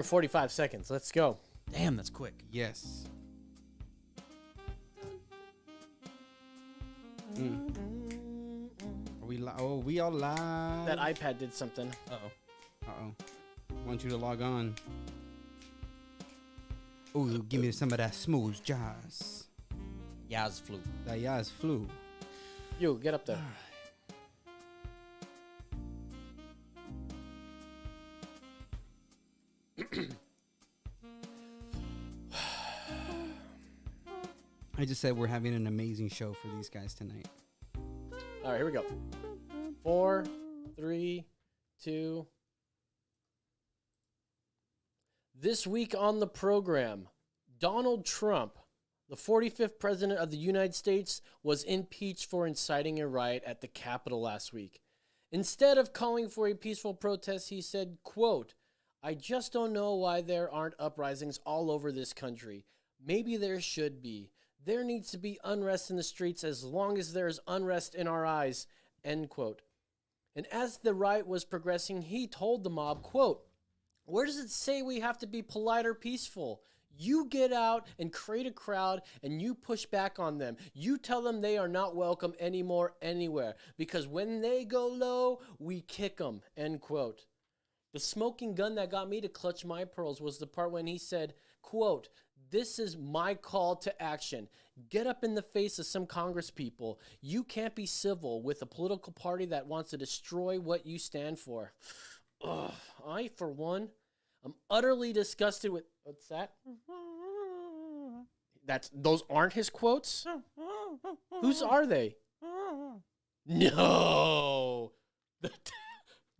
45 seconds. Let's go. Damn, that's quick. Yes. Are we we all live? That iPad did something. Uh-oh. Want you to log on. Oh, give me some of that smooth jazz. Yaz flu. That jazz flu. You, get up there. I just said we're having an amazing show for these guys tonight. All right, here we go. 4, 3, 2. This week on the program, Donald Trump, the 45th president of the United States, was impeached for inciting a riot at the Capitol last week. Instead of calling for a peaceful protest, he said, quote, "I just don't know why there aren't uprisings all over this country. Maybe there should be. There needs to be unrest in the streets as long as there is unrest in our eyes," end quote. And as the riot was progressing, he told the mob, quote, "Where does it say we have to be polite or peaceful? You get out and create a crowd and you push back on them. You tell them they are not welcome anymore anywhere because when they go low, we kick them," end quote. The smoking gun that got me to clutch my pearls was the part when he said, quote, "This is my call to action. Get up in the face of some Congress people. You can't be civil with a political party that wants to destroy what you stand for." Ugh, I, for one, I'm utterly disgusted with... What's that? Those aren't his quotes? Whose are they? No.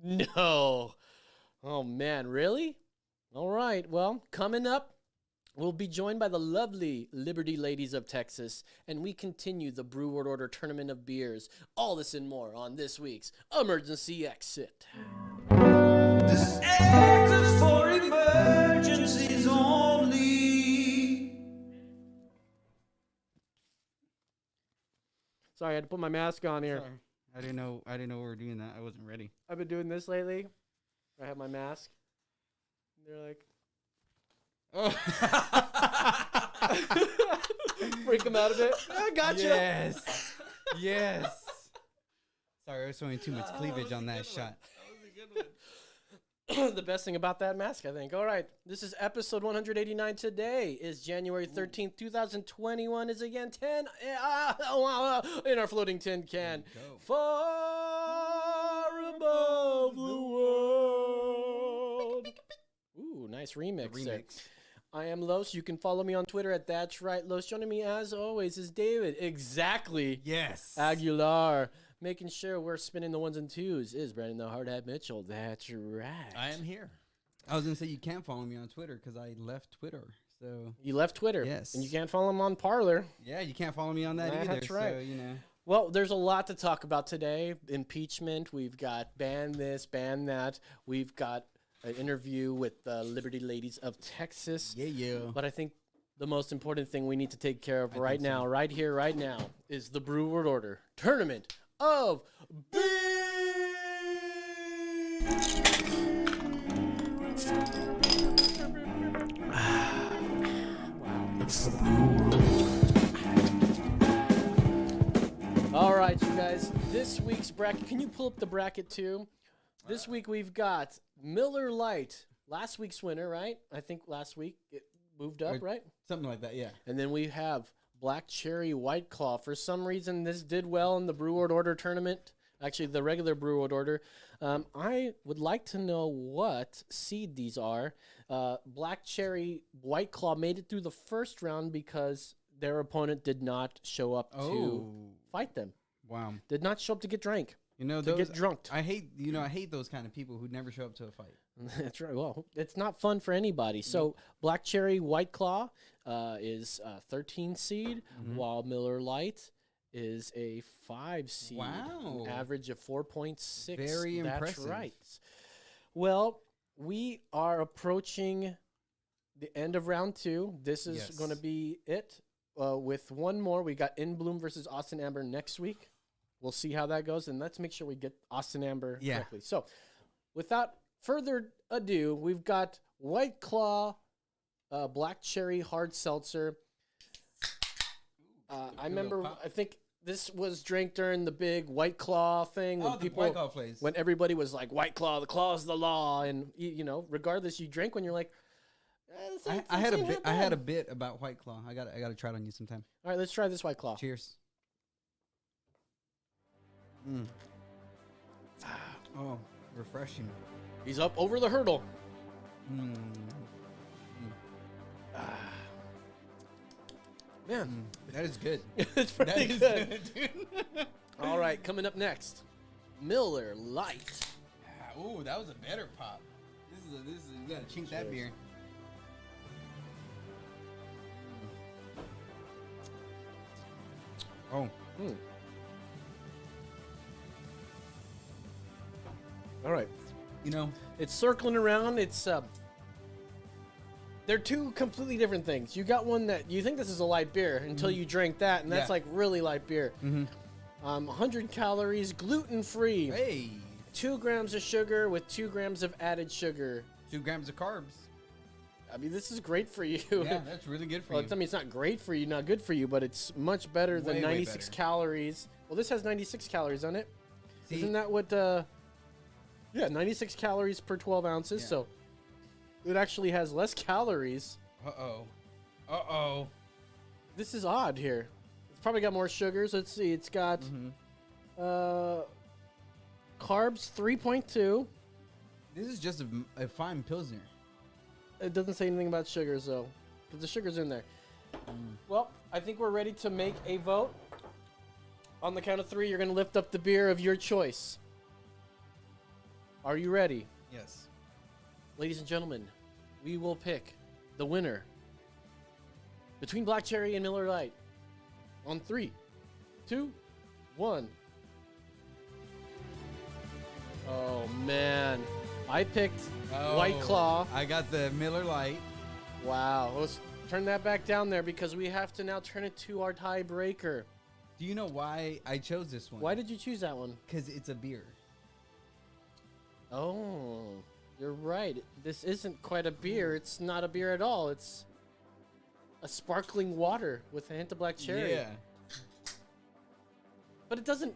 No. Oh, man, really? All right, well, coming up, we'll be joined by the lovely Liberty Ladies of Texas, and we continue the Brew World Order Tournament of Beers. All this and more on this week's Emergency Exit. This exit is for emergencies only. Sorry, I had to put my mask on here. Sorry. I didn't know we were doing that. I wasn't ready. I've been doing this lately. I have my mask. They're like... Oh. Freak them out a bit. I gotcha. Yes. Yes. Sorry, I was showing too much cleavage on that shot. That was a good one. The best thing about that mask, I think. All right. This is episode 189. Today is January 13th, 2021. Is again 10 in our floating tin can. Far above the world. Ooh, nice remix there. I am Los. You can follow me on Twitter at That's Right Los. Joining me as always is David. Exactly. Yes. Aguilar. Making sure we're spinning the ones and twos is Brandon the Hardhat Mitchell. That's right. I am here. I was going to say you can't follow me on Twitter because I left Twitter. So You left Twitter. Yes. And you can't follow him on Parler. yeah, you can't follow me on that either. That's right. So, you know. Well, there's a lot to talk about today. Impeachment. We've got ban this, ban that. We've got an interview with the Liberty Ladies of Texas. Yeah. But I think the most important thing we need to take care of right now, right here, right now, is the Brew World Order Tournament of Beers. It's the Brew World. All right, you guys. This week's bracket. Can you pull up the bracket too? This week we've got Miller Lite, last week's winner, right? I think last week it moved up, right? Something like that, yeah. And then we have Black Cherry White Claw. For some reason, this did well in the Brew World Order tournament. Actually, the regular Brew World Order. I would like to know what seed these are. Black Cherry White Claw made it through the first round because their opponent did not show up to fight them. Wow. Did not show up to get drank. You know, To get drunked. I hate those kind of people who never show up to a fight. That's right. Well, it's not fun for anybody. So Black Cherry White Claw is a 13 seed, while Miller Lite is a 5 seed. Wow. An average of 4.6. Very impressive. That's right. Well, we are approaching the end of round 2. This is going to be it. With one more, we got In Bloom versus Austin Amber next week. We'll see how that goes, and let's make sure we get Austin Amber correctly. So, without further ado, we've got White Claw, Black Cherry Hard Seltzer. I remember, I think this was drank during the big White Claw thing. When the White Claw flavors. When everybody was like, White Claw, the claw's the law. And, you know, regardless, you drink when you're like, I had a bit about White Claw. I got to try it on you sometime. All right, let's try this White Claw. Cheers. Oh, refreshing. He's up over the hurdle. Man, That is good. it's pretty good. dude. All right, coming up next, Miller Lite. Ooh, that was a better pop. This is you gotta chink that beer. Oh. All right, You know, it's circling around. It's they're two completely different things. You got one that you think this is a light beer until you drink that, and that's Yeah. like really light beer. 100 calories, gluten free. hey, 2 grams of sugar with 2 grams of added sugar. 2 grams of carbs. I mean, this is great for you. Yeah, that's really good for Well, you. I mean, it's not great for you, not good for you, but it's much better than Way, way 96 better. calories. Well, this has 96 calories on it. See? Isn't that what? Yeah, 96 calories per 12 ounces. Yeah. So it actually has less calories. Uh-oh. This is odd here. It's probably got more sugars. Let's see. It's got carbs 3.2. This is just a fine Pilsner. It doesn't say anything about sugars though, but the sugar's in there. Well, I think we're ready to make a vote. On the count of 3, you're going to lift up the beer of your choice. Are you ready? Yes. Ladies and gentlemen, we will pick the winner between Black Cherry and Miller Lite on 3, 2, 1. Oh man, I picked White Claw. I got the Miller Lite. Wow, let's turn that back down there because we have to now turn it to our tiebreaker. Do you know why I chose this one? Why did you choose that one? Because it's a beer. Oh, you're right. This isn't quite a beer. It's not a beer at all. It's a sparkling water with a hint of black cherry. Yeah. But it doesn't.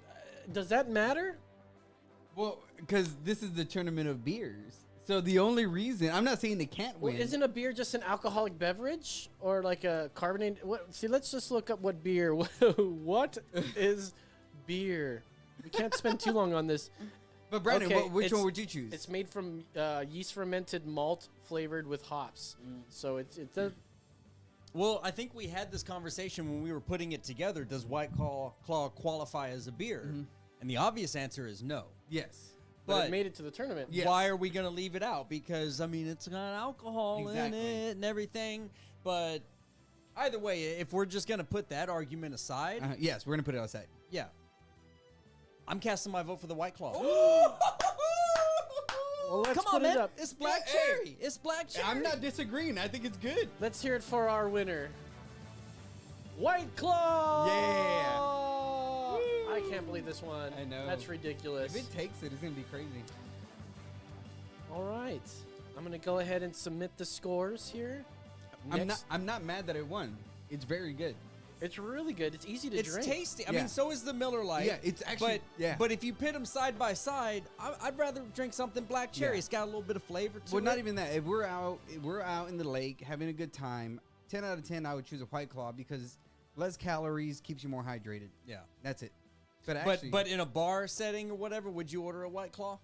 Does that matter? Well, because this is the tournament of beers. So the only reason I'm not saying they can't Well, win. isn't a beer just an alcoholic beverage or like a carbonated? What? See, let's just look up what beer. What is beer? We can't spend too long on this. But Brandon, Okay, which it's- one would you choose? It's made from yeast fermented malt flavored with hops. So it's a. Well, I think we had this conversation when we were putting it together. Does White Claw qualify as a beer? And the obvious answer is no. yes. But But it made it to the tournament. Yes. why are we going to leave it out? Because, I mean, it's got alcohol Exactly. in it and everything. But either way, if we're just going to put that argument aside, Yes, we're gonna put it outside. yeah. I'm casting my vote for the White Claw. Well, let's Come put on, man. it up. It's Black Yeah, hey. Cherry. It's Black Cherry. I'm not disagreeing. I think it's good. Let's hear it for our winner, White Claw. Yeah. I can't believe this one. I know. That's ridiculous. If it takes it, it's gonna be crazy. All right, I'm gonna go ahead and submit the scores here. I'm not mad that it won. It's very good. It's really good. It's easy to It's drink. tasty. I Yeah. mean, so is the Miller Lite. Yeah, it's actually- yeah. But if you pit them side by side, I'd rather drink something Black Cherry. Yeah. It's got a little bit of flavor to Well, it. not even that. If we're out in the lake having a good time, 10 out of 10, I would choose a White Claw because less calories keeps you more hydrated. Yeah. That's it. But actually, But in a bar setting or whatever, would you order a White Claw?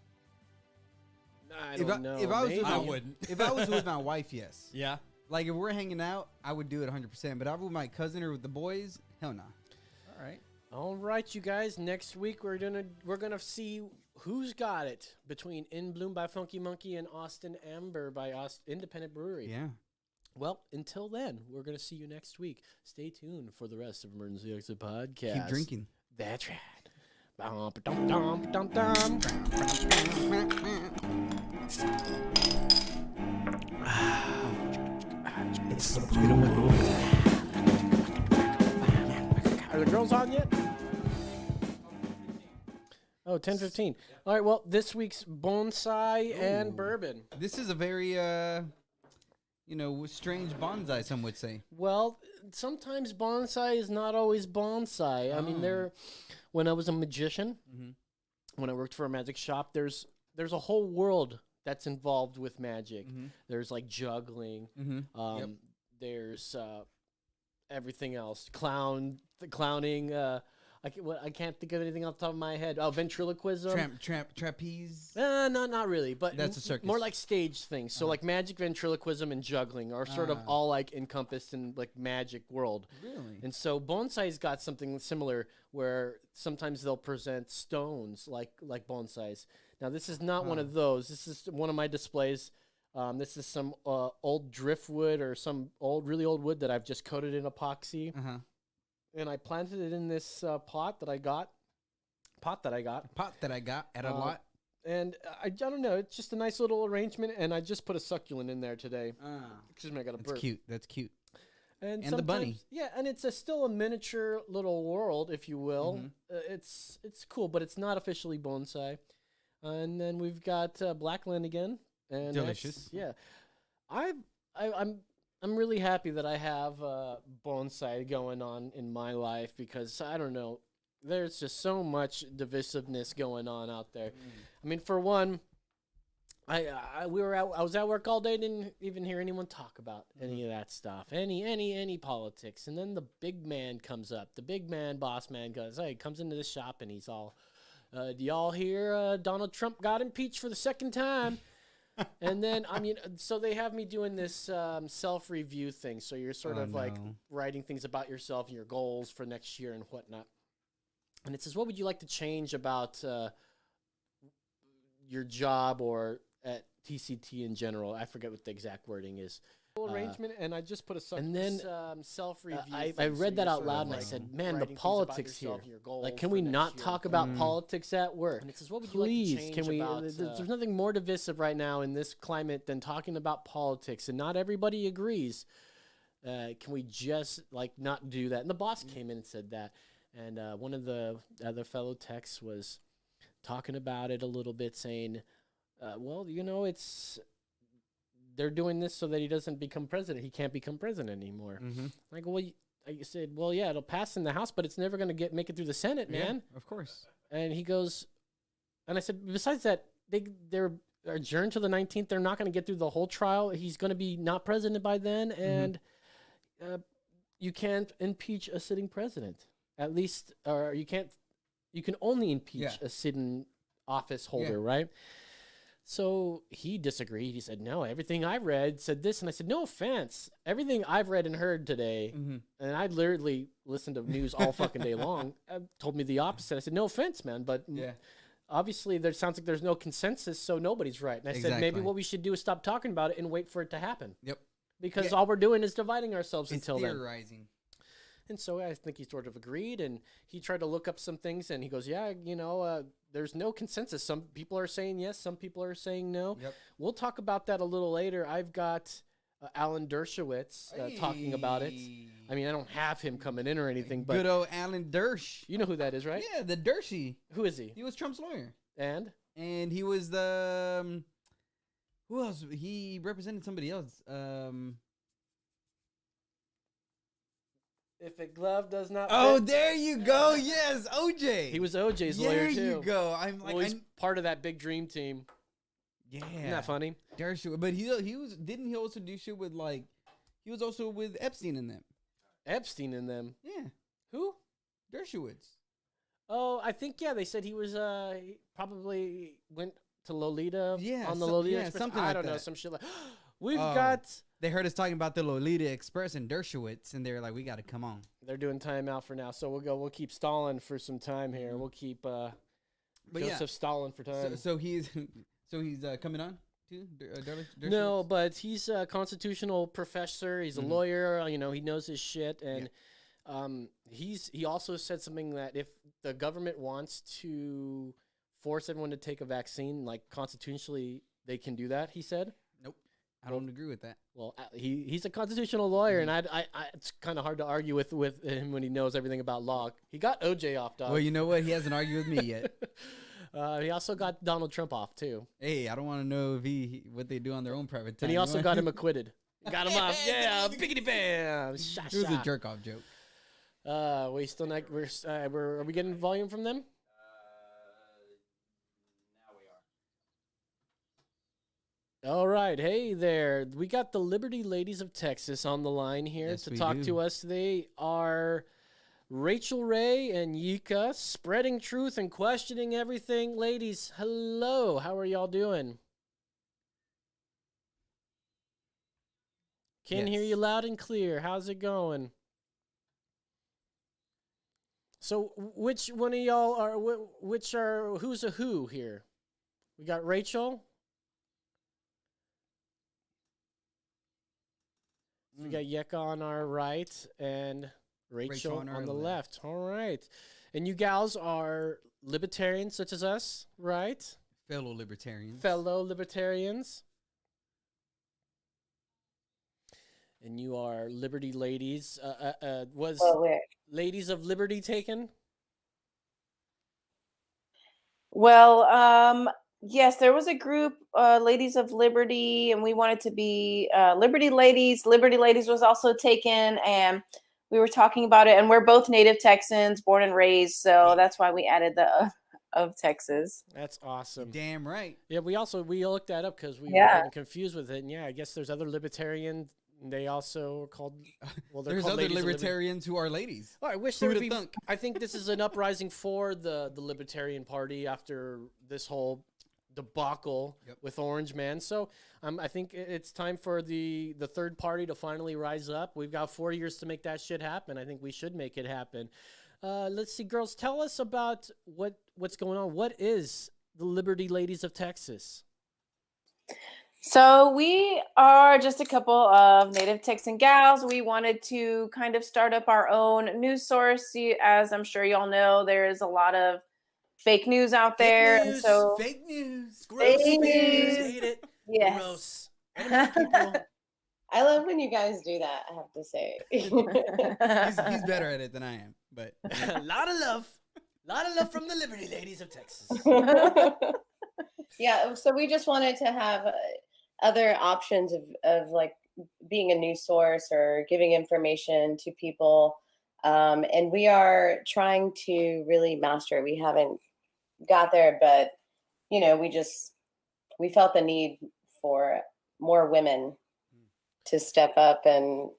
I if don't know. if I was with maybe. I my, wouldn't. if I was with my wife, yes. Yeah. Like if we're hanging out, I would do it 100%. But if I was with my cousin or with the boys, hell no. All right. All right, you guys. Next week we're gonna see who's got it between In Bloom by Funky Monkey and Austin Amber by Independent Brewery. Yeah. Well, until then, we're gonna see you next week. Stay tuned for the rest of Emergency Exit Podcast. Keep drinking. That's right. Bum, dum, dum, dum, dum. It's the Blue Room. Are the girls on yet? Oh, 10:15. All right, well, this week's bonsai and bourbon. This is a very strange bonsai, some would say. Well, sometimes bonsai is not always bonsai. I mean, when I was a magician, when I worked for a magic shop, there's a whole world that's involved with magic. There's like juggling. There's everything else. Clowning. I can't think of anything off the top of my head. Oh, ventriloquism. Trapeze. Not really, but That's a circus. More like stage things. So like magic, ventriloquism, and juggling are sort of all like encompassed in like magic world. Really? And so bonsai's got something similar where sometimes they'll present stones like bonsais. Now this is not one of those. This is one of my displays. This is some old driftwood or some really old wood that I've just coated in epoxy. And I planted it in this pot that I got at a lot. And I don't know. It's just a nice little arrangement, and I just put a succulent in there today. Excuse me, I got a burp. That's cute. And the bunny. Yeah, and it's still a miniature little world, if you will. It's cool, but it's not officially bonsai. And then we've got Blackland again. And delicious. Yeah. I'm really happy that I have bonsai going on in my life because I don't know, there's just so much divisiveness going on out there. I mean, for one, I was at work all day, didn't even hear anyone talk about any of that stuff, any politics. And then the big man comes up, the big man, boss man comes into the shop and he's all, do y'all hear Donald Trump got impeached for the second time? And then, I mean, so they have me doing this self-review thing. So you're sort of like writing things about yourself and your goals for next year and whatnot. And it says, what would you like to change about your job or at TCT in general? I forget what the exact wording is. Arrangement, and I just put a self-review. I read that out loud, and I said, "Man, the politics here. Like, can we not talk about politics at work? And it says, what would you like to change about? There's nothing more divisive right now in this climate than talking about politics, and not everybody agrees. Can we just like not do that?" And the boss came in and said that, and one of the other fellow techs was talking about it a little bit, saying, "Well, they're doing this so that he doesn't become president. He can't become president anymore." Like, well, I said, well, yeah, it'll pass in the House, but it's never going to make it through the Senate, man. Yeah, of course. And he goes, and I said, besides that, they're adjourned to the 19th. They're not going to get through the whole trial. He's going to be not president by then, and you can't impeach a sitting president. At least, or you can only impeach a sitting office holder, right? So he disagreed. He said, no, everything I read said this. And I said, no offense. Everything I've read and heard today, and I literally listened to news all fucking day long, told me the opposite. I said, no offense, man, but obviously there sounds like there's no consensus, so nobody's right. And I said, maybe what we should do is stop talking about it and wait for it to happen. Because all we're doing is dividing ourselves until theorizing. And so I think he sort of agreed, and he tried to look up some things, and he goes, yeah, there's no consensus. Some people are saying yes, some people are saying no. We'll talk about that a little later. I've got Alan Dershowitz talking about it. I mean, I don't have him coming in or anything, but good old Alan Dersh. You know who that is, right? Yeah, the Dershy. Who is he? He was Trump's lawyer. And he was the who else? He represented somebody else. If a glove does not fit. There you go. Yes, OJ. He was OJ's lawyer, too. There you go. I'm like, he's part of that big dream team. Yeah. Isn't that funny? But he didn't he also do shit with he was also with Epstein in them. Epstein in them? Yeah. Who? Dershowitz. Oh, I think, they said he was, he probably went to Lolita on the Lolita Express. Something I don't know, some shit like We've got... They heard us talking about the Lolita Express and Dershowitz, and they're like, we got to come on. They're doing time out for now, so we'll keep stalling for some time here. We'll keep Joseph stalling for time. So he's coming on too? Dershowitz? No, but he's a constitutional professor. He's a lawyer. He knows his shit, and he also said something that if the government wants to force everyone to take a vaccine, like constitutionally, they can do that. He said. I don't agree with that. Well, he's a constitutional lawyer, and I it's kind of hard to argue with him when he knows everything about law. He got OJ off, dog. Well, you know what? He hasn't argued with me yet. He also got Donald Trump off, too. Hey, I don't want to know what they do on their own private time. And he also got him acquitted. Got him up. Yeah, biggity bam. Sha, It was a sha. jerk off joke. We still not. Are we getting volume from them? All right. Hey there. We got the Liberty Ladies of Texas on the line here Yes, to we talk do. to us. They are Rachel Ray and Yika, spreading truth and questioning everything. Ladies, hello. How are y'all doing? Can hear Yes. you loud and clear. How's it going? So, which one of y'all are? Who's a who here? We got Rachel. We got Yeka on our right and Rachel on on, our the left. left. All right. And you gals are libertarians such as us, right? Fellow libertarians. Fellow libertarians. And you are Liberty Ladies. Was Well, where? Ladies of Liberty taken? Well, yes, there was a group, Ladies of Liberty, and we wanted to be Liberty Ladies. Liberty Ladies was also taken, and we were talking about it. And we're both native Texans, born and raised, so that's why we added the of Texas. That's awesome. Damn right. Yeah, we looked that up because we were Yeah. getting confused with it. And yeah, I guess there's other libertarian. They also are called. Well, they're There's called other Ladies of Liberty. libertarians who are ladies. Oh, I wish Who there would would've be. thunk? I think this is an uprising for the Libertarian Party after this whole debacle with Orange Man. So I think it's time for the third party to finally rise up. We've got 4 years to make that shit happen. I think we should make it happen. Let's see, girls, tell us about what's going on. What is the Liberty Ladies of Texas? So we are just a couple of native Texan gals. We wanted to kind of start up our own news source. As I'm sure y'all know, there is a lot of fake news out there. And so Fake news. Gross. Fake Fake news. news. Hate it. Yes. Gross. Enemy people. I love when you guys do that, I have to say. He's better at it than I am, but A lot of love. A lot of love from the Liberty Ladies of Texas. Yeah, so we just wanted to have other options of like being a news source or giving information to people. And we are trying to really master it. We haven't got there, but you know, we felt the need for more women to step up and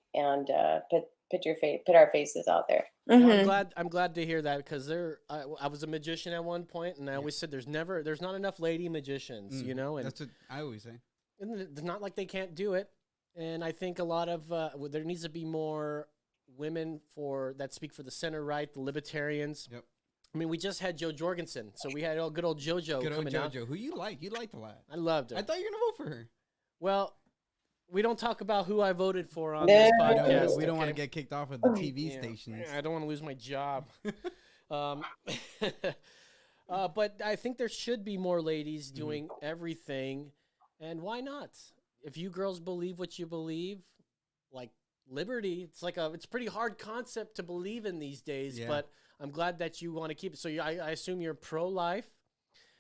put our faces out there. Mhm. I'm glad to hear that because I was a magician at one point, and I always said there's not enough lady magicians, you know, and that's what I always say. and it's not like they can't do it. And I think a lot of there needs to be more women that speak for the center right, the libertarians. Yep. I mean, we just had Joe Jorgensen, so we had good old JoJo Good old coming out. JoJo, who you like? You liked a lot. I loved her. I thought you were gonna vote for her. Well, we don't talk about who I voted for on No. this I know, podcast. we don't want to okay? get kicked off of the TV Yeah, stations. I don't want to lose my job. But I think there should be more ladies doing everything. And why not? If you girls believe what you believe, like liberty, it's a pretty hard concept to believe in these days, Yeah. but I'm glad that you want to keep it. So I assume you're pro-life.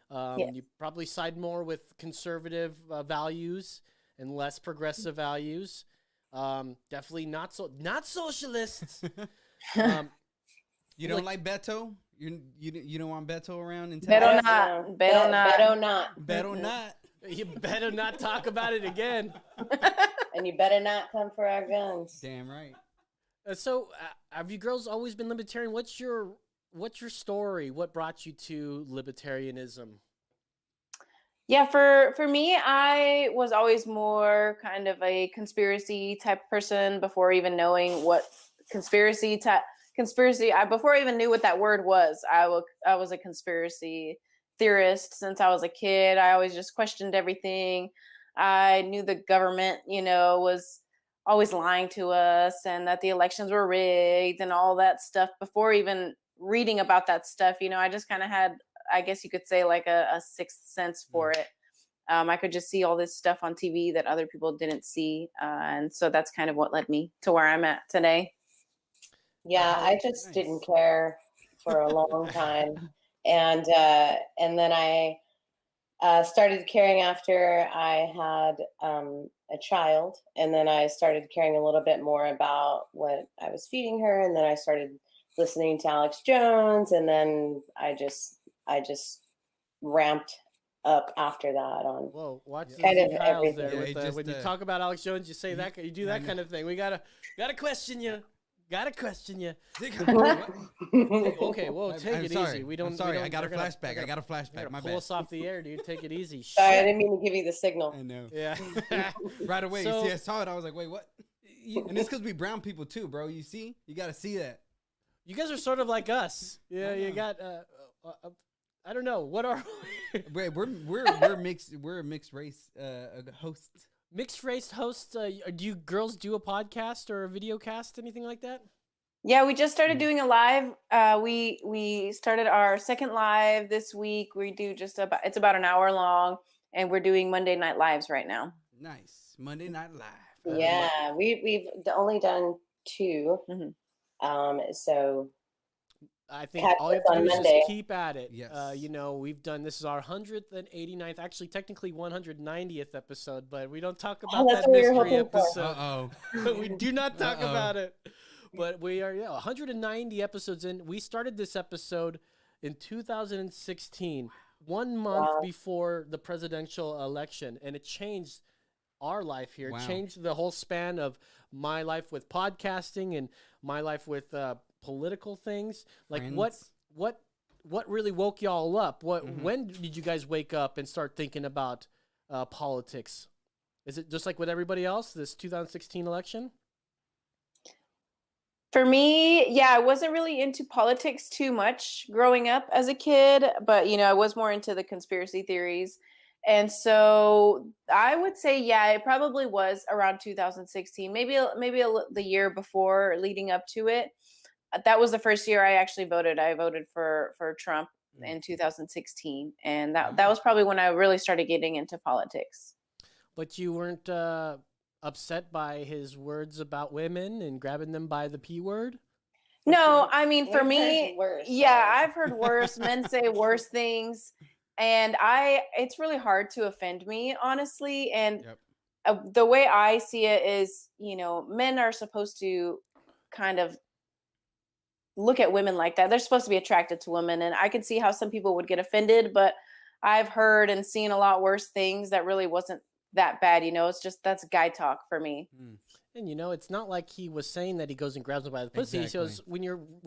Yes. You probably side more with conservative values and less progressive values. Definitely not socialists. You don't like Beto? You don't want Beto around in Beto town? not. Beto not. Beto not. Beto not. You better not talk about it again. And you better not come for our guns. Damn right. So, have you girls always been libertarian? What's your story? What brought you to libertarianism? Yeah, for me, I was always more kind of a conspiracy type person before even knowing what before I even knew what that word was. I was a conspiracy theorist since I was a kid. I always just questioned everything. I knew the government, was always lying to us and that the elections were rigged and all that stuff before even reading about that stuff. I just kind of had, I guess you could say, like a sixth sense for it. I could just see all this stuff on TV that other people didn't see. And so that's kind of what led me to where I'm at today. Yeah, I just Nice. didn't care for a long time. And then started caring after I had a child, and then I started caring a little bit more about what I was feeding her, and then I started listening to Alex Jones, and then I just ramped up after that on Whoa, watch kind the of Kyle's there. everything. With, Yeah, he just, when you talk about Alex Jones, you say that, you do that I kind of thing. We gotta question you. Gotta question you. What? Okay, whoa, take I'm it sorry. easy. We don't. I'm sorry. we don't, I got a they're gonna- flashback. I got a they're flashback. gonna My pull bad. us off the air, dude. Take it easy. Sorry, I Shit. didn't mean to give you the signal. I know. Yeah. Right away. So- you see, I saw it. I was like, wait, what? And it's because we brown people too, bro. You see? You got to see that. You guys are sort of like us. Yeah, you know. got. I don't know. What are Wait, we're mixed. We're a mixed race host. mixed race hosts? Do you girls do a podcast or a video cast, anything like that? Yeah, we just started doing a live. We started our second live this week. We do it's about an hour long, and we're doing Monday night lives right now. Nice Monday Night Live. Yeah, we've only done 2. So I think Catch all you have us to on do is Monday. just keep at it. Yes. You know, we've done this is our 189th, actually technically 190th episode, but we don't talk about that's that what we were mystery hoping for. episode. We do not talk Uh-oh. about it. But we are 190 episodes in. We started this episode in 2016, 1 month Wow. before the presidential election, and it changed our life here. Wow. It changed the whole span of my life with podcasting and my life with political things. Like Friends. what really woke y'all up? Mhm. When did you guys wake up and start thinking about politics? Is it just like with everybody else, this 2016 election? For me, yeah, I wasn't really into politics too much growing up as a kid, but I was more into the conspiracy theories. And so I would say, yeah, it probably was around 2016, maybe the year before leading up to it. That was the first year I actually voted. I voted for Trump in 2016, and that was probably when I really started getting into politics. But you weren't upset by his words about women and grabbing them by the P word? No, I mean, for We've me, heard worse, yeah, right? I've heard worse. Men say worse things, and it's really hard to offend me, honestly. And Yep. the way I see it is, men are supposed to kind of look at women like that. They're supposed to be attracted to women, and I can see how some people would get offended, but I've heard and seen a lot worse things that really wasn't that bad. It's just that's guy talk for me. And it's not like he was saying that he goes and grabs them by the pussy. He Exactly. says when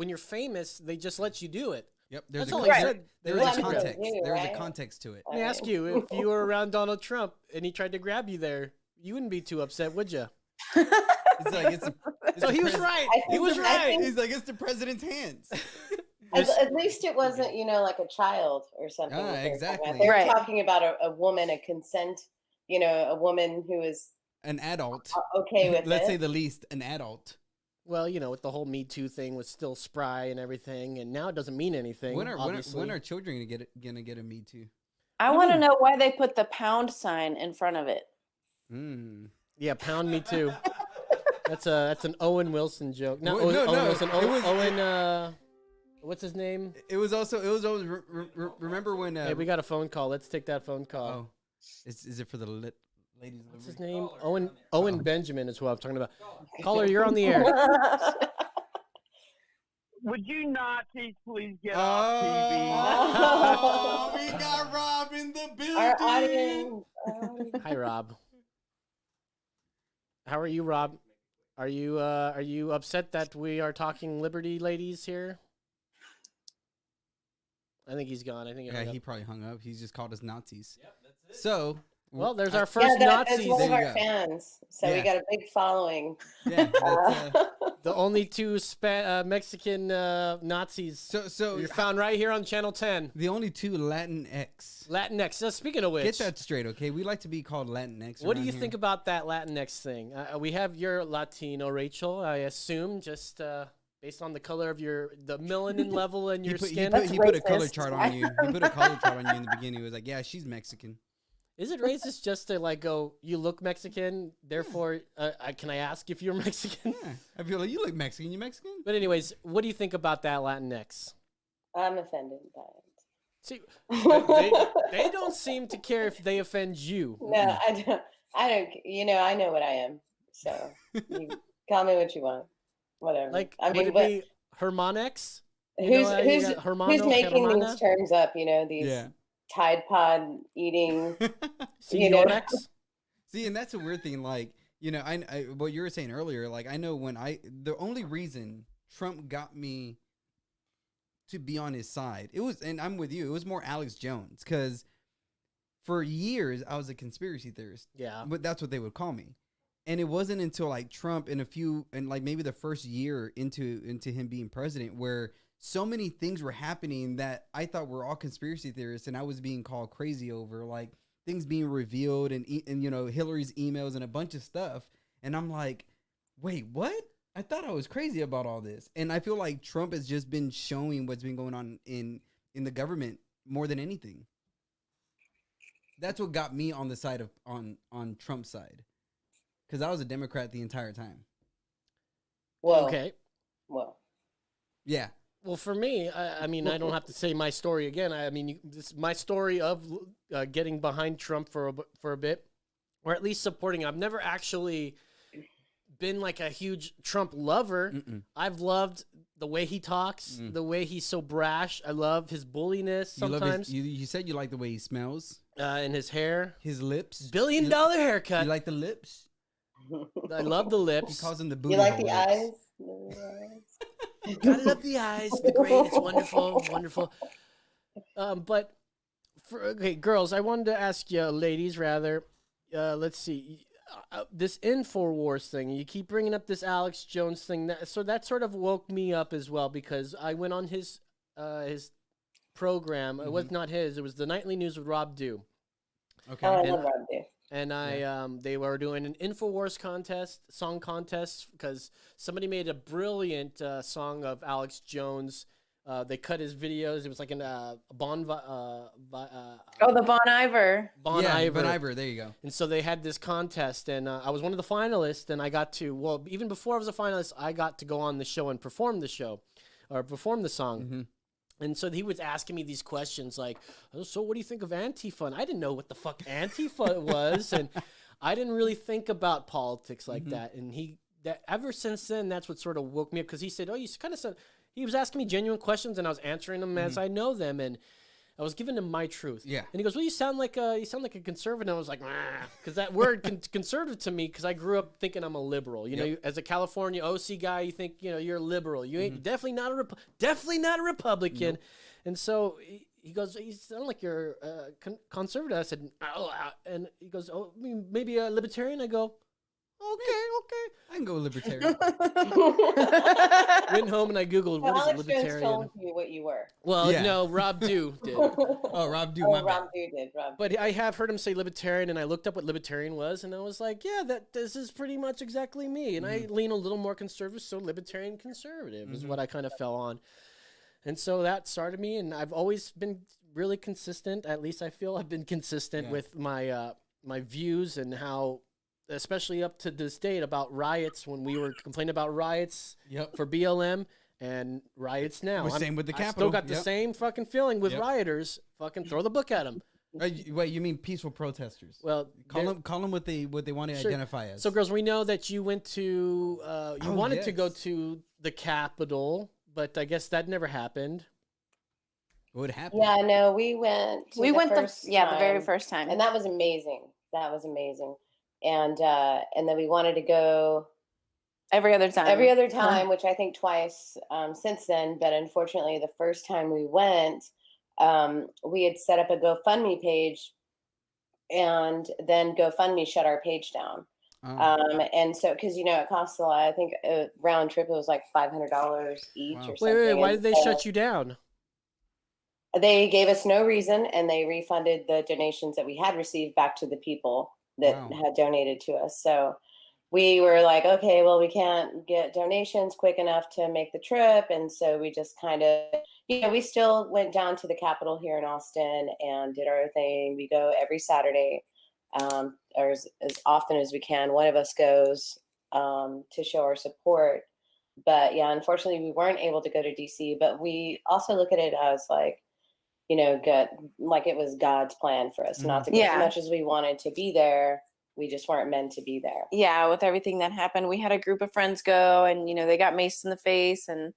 you're famous, they just let you do it. Yep. That's a all con- he said. There They is let a you grab context. it. There is a Right? context to it. Let me ask you, if you were around Donald Trump and he tried to grab you there, you wouldn't be too upset, would you? It's like it's So the he was pres- right. I He think was I right. think- He's like, it's the president's hands. At least it wasn't, like a child or something. Ah, that they were talking exactly. about. They were Right. talking about a woman, a consent, a woman who is An adult. okay with Let's it. say the least, an adult. Well, with the whole Me Too thing was still spry and everything, and now it doesn't mean anything. When are obviously. children gonna get a Me Too? I want to know why they put the pound sign in front of it. Yeah, pound Me Too. That's an Owen Wilson joke. Not Well, Owen, no, Owen no, Wilson. it was- Owen. What's his name? It was always remember when Hey, we got a phone call. Let's take that phone call. oh is it for the ladies What's his livery? name? Owen Benjamin is who I'm talking about. Caller, you're on the air. Would you Nazis please get Oh, off TV? we got Rob in the building. Our audience. Hi, Rob. How are you, Rob? Are you upset that we are talking liberty ladies here? I think he's gone. I think Yeah, hung he up. probably hung up. He's just called us Nazis. Yep, that's it. So, Well, there's I- our first yeah, that's Nazis. one of There you our go. fans. So Yeah. we got a big following. yeah. That's, The only two Mexican Nazis. so You're found right here on Channel 10. the only two Latinx. Latinx. So speaking of which, Get that straight, okay? We like to be called Latinx. what do around you here. think about that Latinx thing? We have your Latino, Rachel, I assume, just based on the color of the melanin level in your skin. He put a color racist. chart on you. He put a color chart on you in the beginning. He was like, "Yeah, she's Mexican." Is it racist just to go, you look Mexican, therefore, can I ask if you're Mexican? Yeah, I feel like you look Mexican. You Mexican? But anyways, what do you think about that Latinx? I'm offended by it. See, they don't seem to care if they offend you. No, I don't. You know, I know what I am. So you call me what you want. Whatever. Like, I would mean, it but be Hermonex? You who's know how you who's got who's Hermano, making Hermana? these terms up? You know, these Yeah. Tide Pod eating. Senorex? See, and that's a weird thing. Like, you know, I what you were saying earlier. Like, I know when the only reason Trump got me to be on his side, it was, and I'm with you. It was more Alex Jones, because for years I was a conspiracy theorist. Yeah. But that's what they would call me. And it wasn't until like Trump and like maybe the first year into him being president where so many things were happening that I thought were all conspiracy theorists, and I was being called crazy over, like things being revealed and you know, Hillary's emails and a bunch of stuff. And I'm like, wait, what? I thought I was crazy about all this. And I feel like Trump has just been showing what's been going on in the government more than anything. That's what got me on the side of on Trump's side. Because I was a Democrat the entire time. Well, Okay. Well, Yeah. Well, for me, I mean, I don't have to say my story again. I mean, this my story of getting behind Trump for a bit, or at least supporting him. I've never actually been like a huge Trump lover. Mm-mm. I've loved the way he talks, the way he's so brash. I love his bulliness You love sometimes, you said you like the way he smells, and his hair. his lips. $1 billion haircut. You like the lips? I love the He lips. calls them the booty you like hole the lips. eyes? Gotta love the eyes. The great. It's wonderful. Wonderful. But okay, girls, I wanted to ask you, ladies, rather. Let's see. This InfoWars thing. You keep bringing up this Alex Jones thing. So that sort of woke me up as well, because I went on his program. It was not his. It was the Nightly News with Rob Dew. Okay. Oh, I And- love Rob Dew. And they were doing an InfoWars song contest, because somebody made a brilliant song of Alex Jones. They cut his videos. It was like an Oh, the Bon Iver. Bon Iver. Bon Iver. There you go. And so they had this contest, and I was one of the finalists, and I got to, well, even before I was a finalist, I got to go on the show and perform the song. Mm-hmm. And so he was asking me these questions like, oh, so what do you think of Antifa? And I didn't know what the fuck Antifa was, and I didn't really think about politics like that. And ever since then, that's what sort of woke me up, because he said, oh, you kind of said, he was asking me genuine questions, and I was answering them as I know them, and I was giving him my truth. Yeah. And he goes, well, you sound like a conservative. And I was like, because that word conservative to me, because I grew up thinking I'm a liberal. You know, as a California OC guy, you think, you know, you're a liberal. You ain't definitely not a Republican. Nope. And so he goes, you sound like you're conservative. I said, oh, and he goes, oh, maybe a libertarian. I go, okay. I can go libertarian. Went home and I Googled, what is a Alex Jones libertarian? told you what you were. Well, Yeah. no, Rob Dew did. Oh, Rob Dew. Oh, my bad. Rob Dew did. Rob. But I have heard him say libertarian, and I looked up what libertarian was, and I was like, yeah, this is pretty much exactly me. And I lean a little more conservative, so libertarian conservative is what I kind of fell on. And so that started me, and I've always been really consistent. At least I feel I've been consistent with my my views, and how, especially up to this date, about riots, when we were complaining about riots for BLM and riots now. Well, same with the I Capitol. still got the same fucking feeling with rioters. Fucking throw the book at them. Wait, you mean peaceful protesters? Well, call them what they want to identify as. So, girls, we know that you went to you wanted to go yes. to the Capitol, but I guess that never happened. What happened? Yeah, no, we went. We went the very time, first time. and that was amazing. That was amazing. And then we wanted to go every other time, which I think twice since then. But unfortunately, the first time we went, we had set up a GoFundMe page, and then GoFundMe shut our page down. And so, because it costs a lot. I think a round trip, it was like $500 each or something. Wait, why did they And shut you down? They gave us no reason, and they refunded the donations that we had received back to the people that had donated to us. So we were like, okay, well, we can't get donations quick enough to make the trip. And so we just kind of, we still went down to the Capitol here in Austin and did our thing. We go every Saturday, or as often as we can. One of us goes to show our support. But yeah, unfortunately, we weren't able to go to DC. But we also look at it as like, got like it was God's plan for us not to go. As much as we wanted to be there, we just weren't meant to be there. Yeah, with everything that happened, we had a group of friends go, and they got maced in the face, and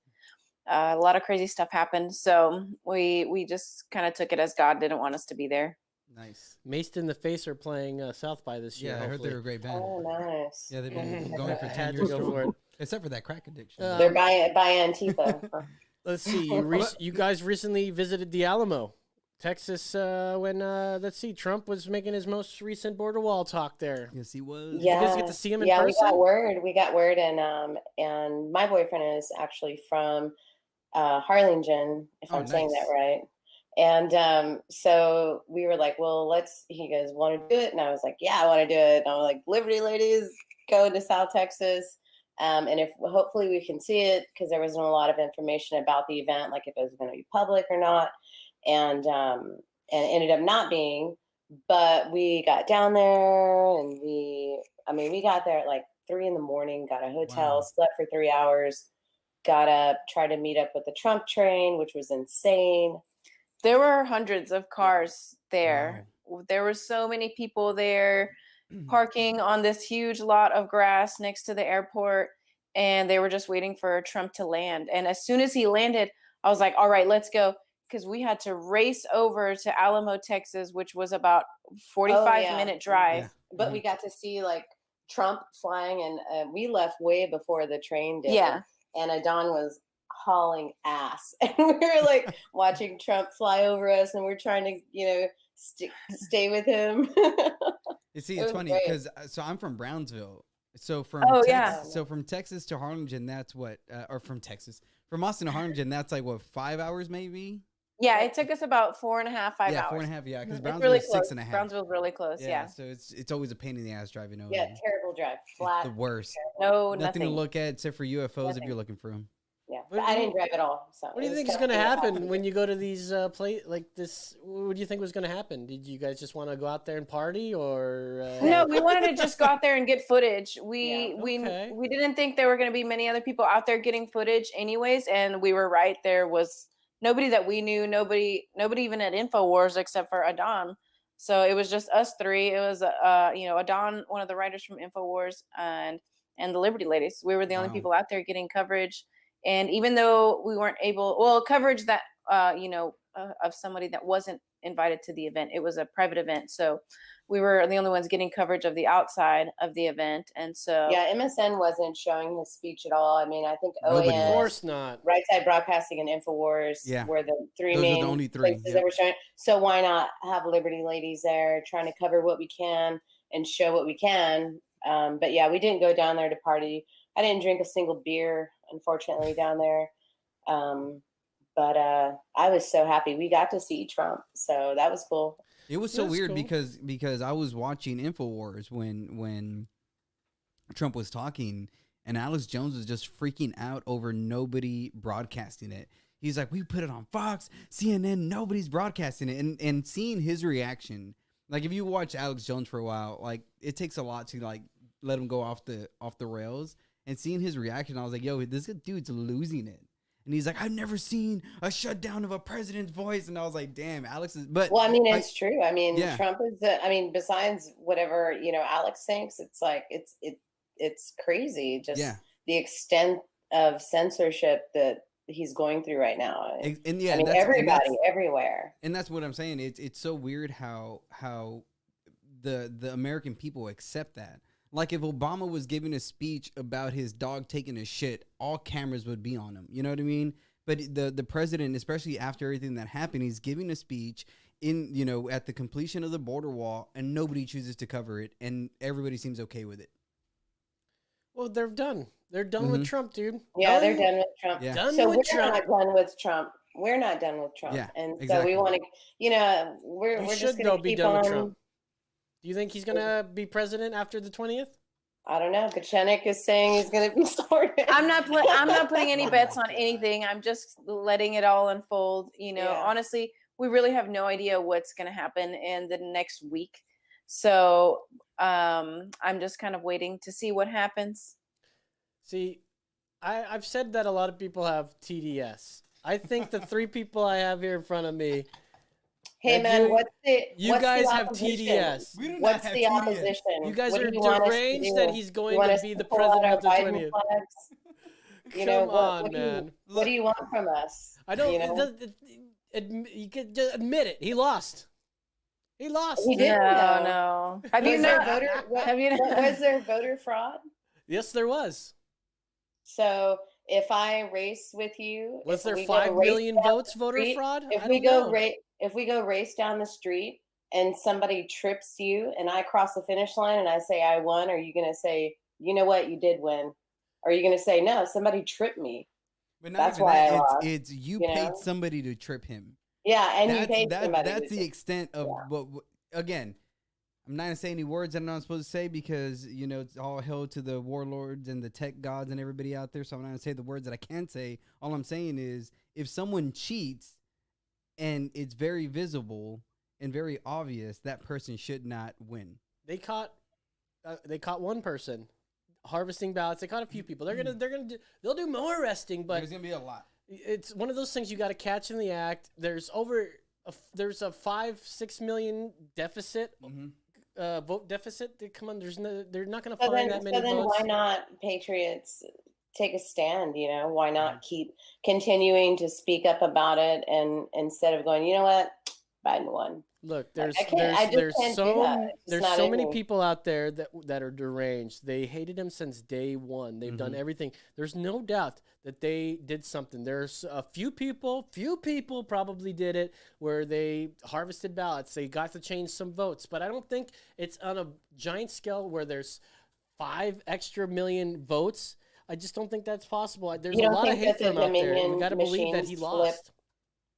a lot of crazy stuff happened. So we just kind of took it as God didn't want us to be there. Nice. Maced in the Face are playing South by this year. Yeah, I heard they're a great band. Oh, nice. Yeah, they've been going for 10 Had to years. go for it. Except for that crack addiction. They're by Antifa. Let's see. You guys recently visited the Alamo, Texas, when let's see, Trump was making his most recent border wall talk there. Yes, he was. Did you guys get to see him in person? We got word, and my boyfriend is actually from Harlingen, if I'm saying that right. And so we were like, well, he goes, want to do it? And I was like, yeah, I want to do it. And I'm like, Liberty Ladies going to South Texas. And if hopefully we can see it, because there wasn't a lot of information about the event, like if it was going to be public or not. And it ended up not being, but we got down there and we got there at like 3 a.m, got a hotel, slept for 3 hours, got up, tried to meet up with the Trump train, which was insane. There were hundreds of cars there. Wow. There were so many people there parking on this huge lot of grass next to the airport, and they were just waiting for Trump to land. And as soon as he landed, I was like, all right, let's go. Because we had to race over to Alamo, Texas, which was about 45-minute drive. Yeah. But we got to see like Trump flying, and we left way before the train did. Yeah. And Adon was hauling ass. And we were like watching Trump fly over us, and we're trying to, stay with him. You see, it's funny because so I'm from Brownsville. So from from Texas to Harlingen, that's what, or from Austin to Harlingen, that's like what, 5 hours maybe? Yeah, it took us about 4.5, 5 hours. Yeah, 4.5. Yeah, because Brownsville really is close. 6.5. Brownsville's really close. Yeah. So it's always a pain in the ass driving over. Yeah, terrible drive. Flat. It's the worst. No, nothing to look at except for UFOs Nothing. if you're looking for them. Yeah, but I didn't drive at all. So what do you think is going to happen when you go to these like this? What do you think was going to happen? Did you guys just want to go out there and party, or? No, we wanted to just go out there and get footage. We didn't think there were going to be many other people out there getting footage, anyways, and we were right. There was nobody that we knew, nobody even at InfoWars except for Adon. So it was just us three. It was Adon, one of the writers from InfoWars, and the Liberty Ladies. We were the only people out there getting coverage. And even though we weren't coverage that, of somebody that wasn't invited to the event, it was a private event. So we were the only ones getting coverage of the outside of the event. And so. Yeah, MSN wasn't showing his speech at all. I mean, I think OAN, of course not. Right Side Broadcasting, and InfoWars were the main are the only three places that were showing. So why not have Liberty Ladies there trying to cover what we can and show what we can? But yeah, we didn't go down there to party. I didn't drink a single beer, unfortunately, down there. But I was so happy. We got to see Trump, so that was cool. It was so weird because I was watching InfoWars when Trump was talking, and Alex Jones was just freaking out over nobody broadcasting it. He's like, we put it on Fox, CNN, nobody's broadcasting it. And seeing his reaction, like if you watch Alex Jones for a while, like it takes a lot to like let him go off the rails. And seeing his reaction, I was like, yo, this dude's losing it. And he's like, I've never seen a shutdown of a president's voice. And I was like, damn, Alex is, but. Well, I mean, it's true. I mean, Trump is, besides whatever, Alex thinks, it's like, it's crazy. Just the extent of censorship that he's going through right now. And everybody, everywhere. And that's what I'm saying. It's so weird how the American people accept that. Like if Obama was giving a speech about his dog taking a shit, all cameras would be on him. You know what I mean? But the president, especially after everything that happened, he's giving a speech at the completion of the border wall, and nobody chooses to cover it, and everybody seems okay with it. Well, they're done. They're done with Trump, dude. Yeah, they're done with Trump. Yeah. Done so with we're Trump. not done with Trump. We're not done with Trump. Yeah, and exactly. so we want to, we're just going to keep on. With Trump. Do you think he's going to be president after the 20th? I don't know. Kachenik is saying he's going to be sorted. I'm not putting any bets on anything. I'm just letting it all unfold. Honestly, we really have no idea what's going to happen in the next week. So I'm just kind of waiting to see what happens. See, I've said that a lot of people have TDS. I think the three people I have here in front of me Hey That man, you- You what's guys the have opposition? TDS. We do not What's have the TDS. opposition? You guys What are do you want us to deranged do? that he's You going want to us be the pull out president our of the Biden 20th. flags? You Come know, on, what man. what do you want from us? I don't. You know? You could just admit it. He lost. He lost. He didn't No, know. no. Have you Was there not? voter? Have you not? Was there voter fraud? Yes, there was. So if I race with you, Was if there we go 5 race million down votes the voter street, fraud? If I we don't go know. if we go race down the street and somebody trips you and I cross the finish line and I say I won, are you going to say, you know what, you did win? Or are you going to say, no, somebody tripped me? But not That's even why that. I lost, It's you you paid know? somebody to trip him. Yeah, and you That's paid somebody. that's to the do it. extent of what. Again, I'm not gonna say any words that I'm not supposed to say because it's all held to the warlords and the tech gods and everybody out there. So I'm not gonna say the words that I can say. All I'm saying is, if someone cheats and it's very visible and very obvious, that person should not win. They caught one person harvesting ballots. They caught a few people. They'll do more arresting, but There's gonna be a lot. it's one of those things you got to catch in the act. There's there's a 5-6 million deficit, vote deficit. Come on, they're not going to find that many so then votes. why not patriots take a stand? Why not keep continuing to speak up about it and instead of going, you know what, Biden won. Look, I just can't do that. It's there's not so in many me. people out there that are deranged. They hated him since day one. They've done everything. There's no doubt that they did something. There's a few people probably did it where they harvested ballots. They got to change some votes, but I don't think it's on a giant scale where there's 5 extra million votes. I just don't think that's possible. There's a lot of hate for him out there. We got to believe that he lost.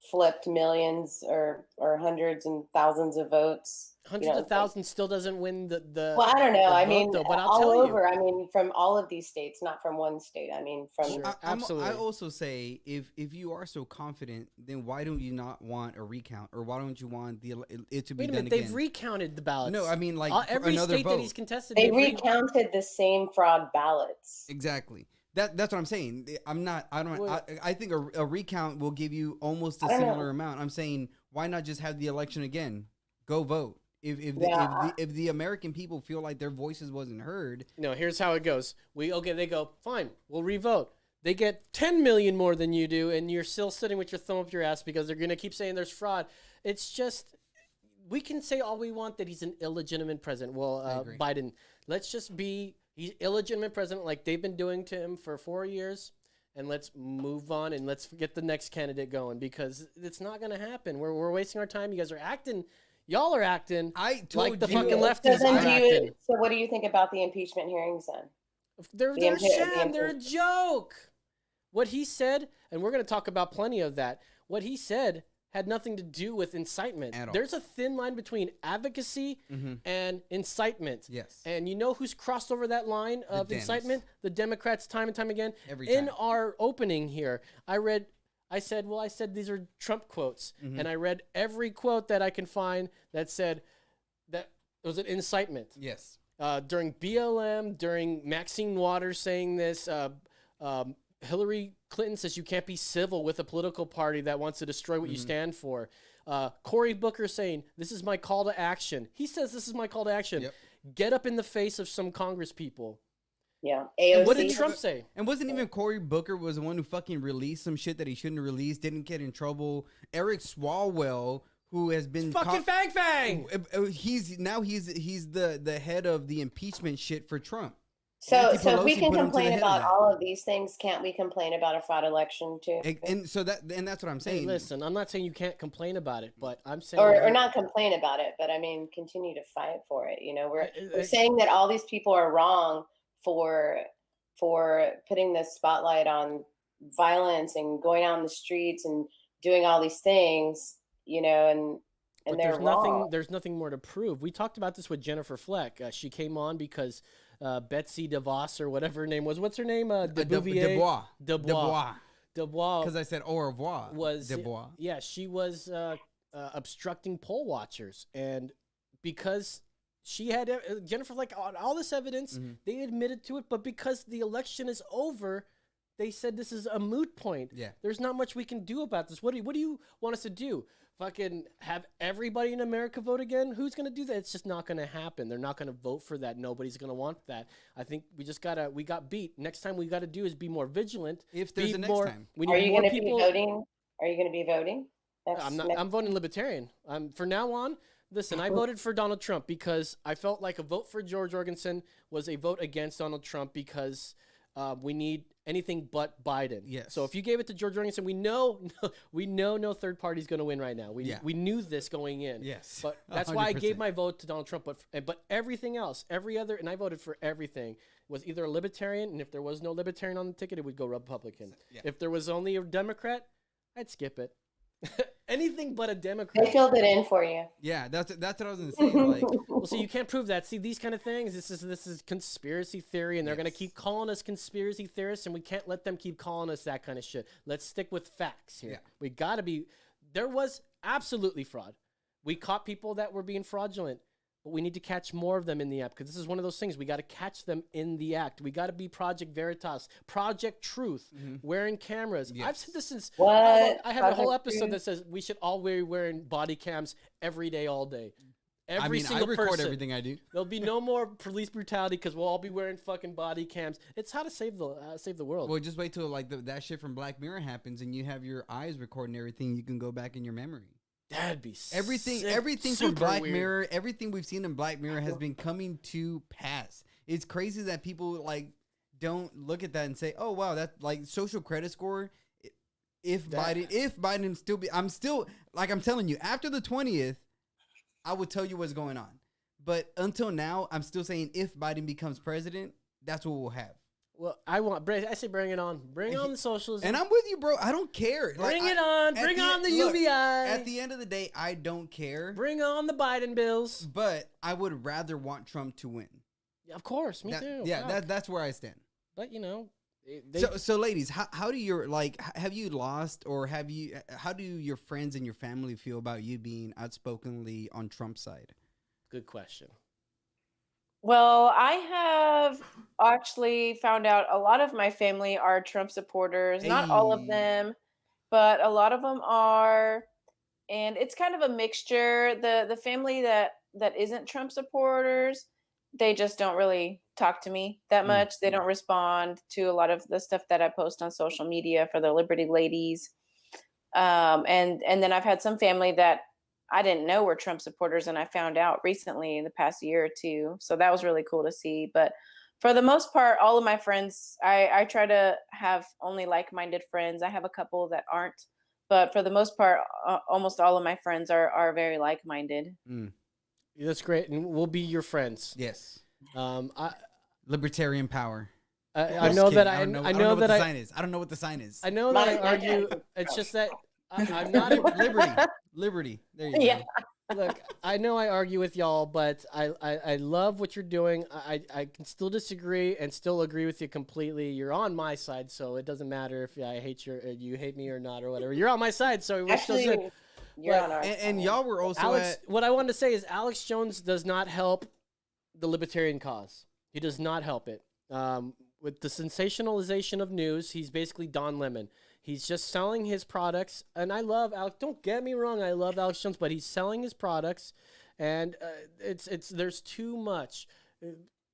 Flipped millions or hundreds and thousands of votes. Hundreds of thousands still doesn't win the Well, I don't know. the I vote, mean, though, but I'll all tell over. you. I mean, from all of these states, not from one state. I mean, from Sure. I Absolutely. also say if you are so confident, then why don't you not want a recount, or why don't you want it to be Wait a done minute, again? they've recounted the ballots. No, I mean like every another state vote. that he's contested. they they've recounted the same fraud ballots. Exactly. That's what I'm saying. I think a recount will give you almost a I don't know. similar amount. I'm saying why not just have the election again? Go vote. If the American people feel like their voices wasn't heard, No, here's how it goes. They go, fine, we'll revote. They get 10 million more than you do, and you're still sitting with your thumb up your ass because they're going to keep saying there's fraud. It's just, we can say all we want that he's an illegitimate president. Well, Biden, let's just be, he's illegitimate president like they've been doing to him for 4 years, and let's move on and let's get the next candidate going because it's not going to happen. We're wasting our time. You guys are acting. Y'all are acting like the fucking lefties are acting. So what do you think about the impeachment hearings then? They're a sham. They're a joke. What he said, and we're going to talk about plenty of that, what he said had nothing to do with incitement. At all. There's a thin line between advocacy and incitement. Yes. And you know who's crossed over that line of Dems. incitement? The Democrats time and time again. Every In time. our opening here, I said these are Trump quotes. And I read every quote that I can find that said that it was an incitement. yes. During BLM, during Maxine Waters saying this, Hillary Clinton says you can't be civil with a political party that wants to destroy what you stand for. Cory Booker saying, this is my call to action. He says this is my call to action. Yep. Get up in the face of some Congress people. Yeah. And what AOC. did Trump say? And wasn't even Cory Booker was the one who fucking released some shit that he shouldn't have released, didn't get in trouble. Eric Swalwell, who has been Fucking Fang Fang! he's the head of the impeachment shit for Trump. So Nancy if we Pelosi can put him to the complain head of about that. all of these things, can't we complain about a fraud election too? And that's what I'm saying. Hey, listen, I'm not saying you can't complain about it, but I'm saying... Or not complain about it, but I mean, continue to fight for it. We're saying that all these people are wrong for putting this spotlight on violence and going out in the streets and doing all these things, and But they're wrong. There's nothing more to prove. We talked about this with Jennifer Fleck. She came on because Betsy DeVos or whatever her name was. What's her name? Dubois. Dubois. Because I said au revoir. Dubois. Yeah, she was obstructing poll watchers, and because she had Jennifer Fleck on all this evidence, they admitted to it. But because the election is over, they said this is a moot point. Yeah. There's not much we can do about this. What do you want us to do? fucking have everybody in America vote again? Who's going to do that? It's just not going to happen. They're not going to vote for that. Nobody's going to want that. I think we got beat. Next time we got to do is be more vigilant. If there's a next time. We Are need you more going to be people. voting? Are you going to be voting? I'm voting Libertarian. For now on, listen, I voted for Donald Trump because I felt like a vote for George Jorgensen was a vote against Donald Trump because we need anything but Biden. Yes. So if you gave it to George Jorgensen, we know no third party's going to win right now. We knew this going in. Yes. But that's why I 100%. gave my vote to Donald Trump. But everything else, and I voted for everything, was either a Libertarian, and if there was no Libertarian on the ticket, it would go Republican. Yeah. If there was only a Democrat, I'd skip it. Anything but a Democrat. They filled it in for you. Yeah, that's what I was gonna say. Like, Well, see, you can't prove that. See, these kind of things, this is conspiracy theory, and they're gonna keep calling us conspiracy theorists, and we can't let them keep calling us that kind of shit. Let's stick with facts here. Yeah. We gotta be. There was absolutely fraud. We caught people that were being fraudulent, but we need to catch more of them in the app because this is one of those things. We got to catch them in the act. We got to be Project Veritas, Project Truth, wearing cameras. Yes. I've said this since. What? I have a whole Project episode Truth? that says we should all be wearing body cams every day, all day. I Every mean, I single record person. everything I do. There'll be no more police brutality because we'll all be wearing fucking body cams. It's how to save the world. Well, just wait till like that shit from Black Mirror happens, and you have your eyes recording everything. You can go back in your memory. That'd be Everything sick. from Super Black weird. Mirror, everything we've seen in Black Mirror has been coming to pass. It's crazy that people like don't look at that and say, "Oh wow, that like social credit score." If Biden still be, I'm still like I'm telling you, after the 20th, I would tell you what's going on. But until now, I'm still saying if Biden becomes president, that's what we'll have. Well, I say bring it on. Bring on the socialism. And I'm with you, bro. I don't care. Bring it on. Bring on the look, UBI. At the end of the day, I don't care. Bring on the Biden bills. But I would rather want Trump to win. Yeah, of course, me too. Yeah, Fuck. that's where I stand. But you know, So ladies, how do your have you lost or how do your friends and your family feel about you being outspokenly on Trump's side? good question. Well, I have actually found out a lot of my family are Trump supporters. Not all of Hey. them, but a lot of them are. And it's kind of a mixture. The family that isn't Trump supporters, they just don't really talk to me that much. They don't respond to a lot of the stuff that I post on social media for the Liberty ladies. And then I've had some family that I didn't know were Trump supporters, and I found out recently in the past year or two. So that was really cool to see. But for the most part, all of my friends, I try to have only like-minded friends. I have a couple that aren't, but for the most part, almost all of my friends are very like-minded. That's great, and we'll be your friends. Yes. I Libertarian power. I Just know that kidding. I know that the I sign is. I don't know what the sign is. I know that I Mine- argue. It's just that I'm not. Liberty. There you Yeah. go. Look, I know I argue with y'all, but I love what you're doing. I can still disagree and still agree with you completely. You're on my side, so it doesn't matter if I hate you hate me or not or whatever. You're on my side, so we're still good. Actually, you're But- on our And side. y'all were also Alex, at what I wanted to say is Alex Jones does not help the libertarian cause. He does not help it. With the sensationalization of news, he's basically Don Lemon. He's just selling his products, and I love Alex. Don't get me wrong, I love Alex Jones, but he's selling his products, and there's too much.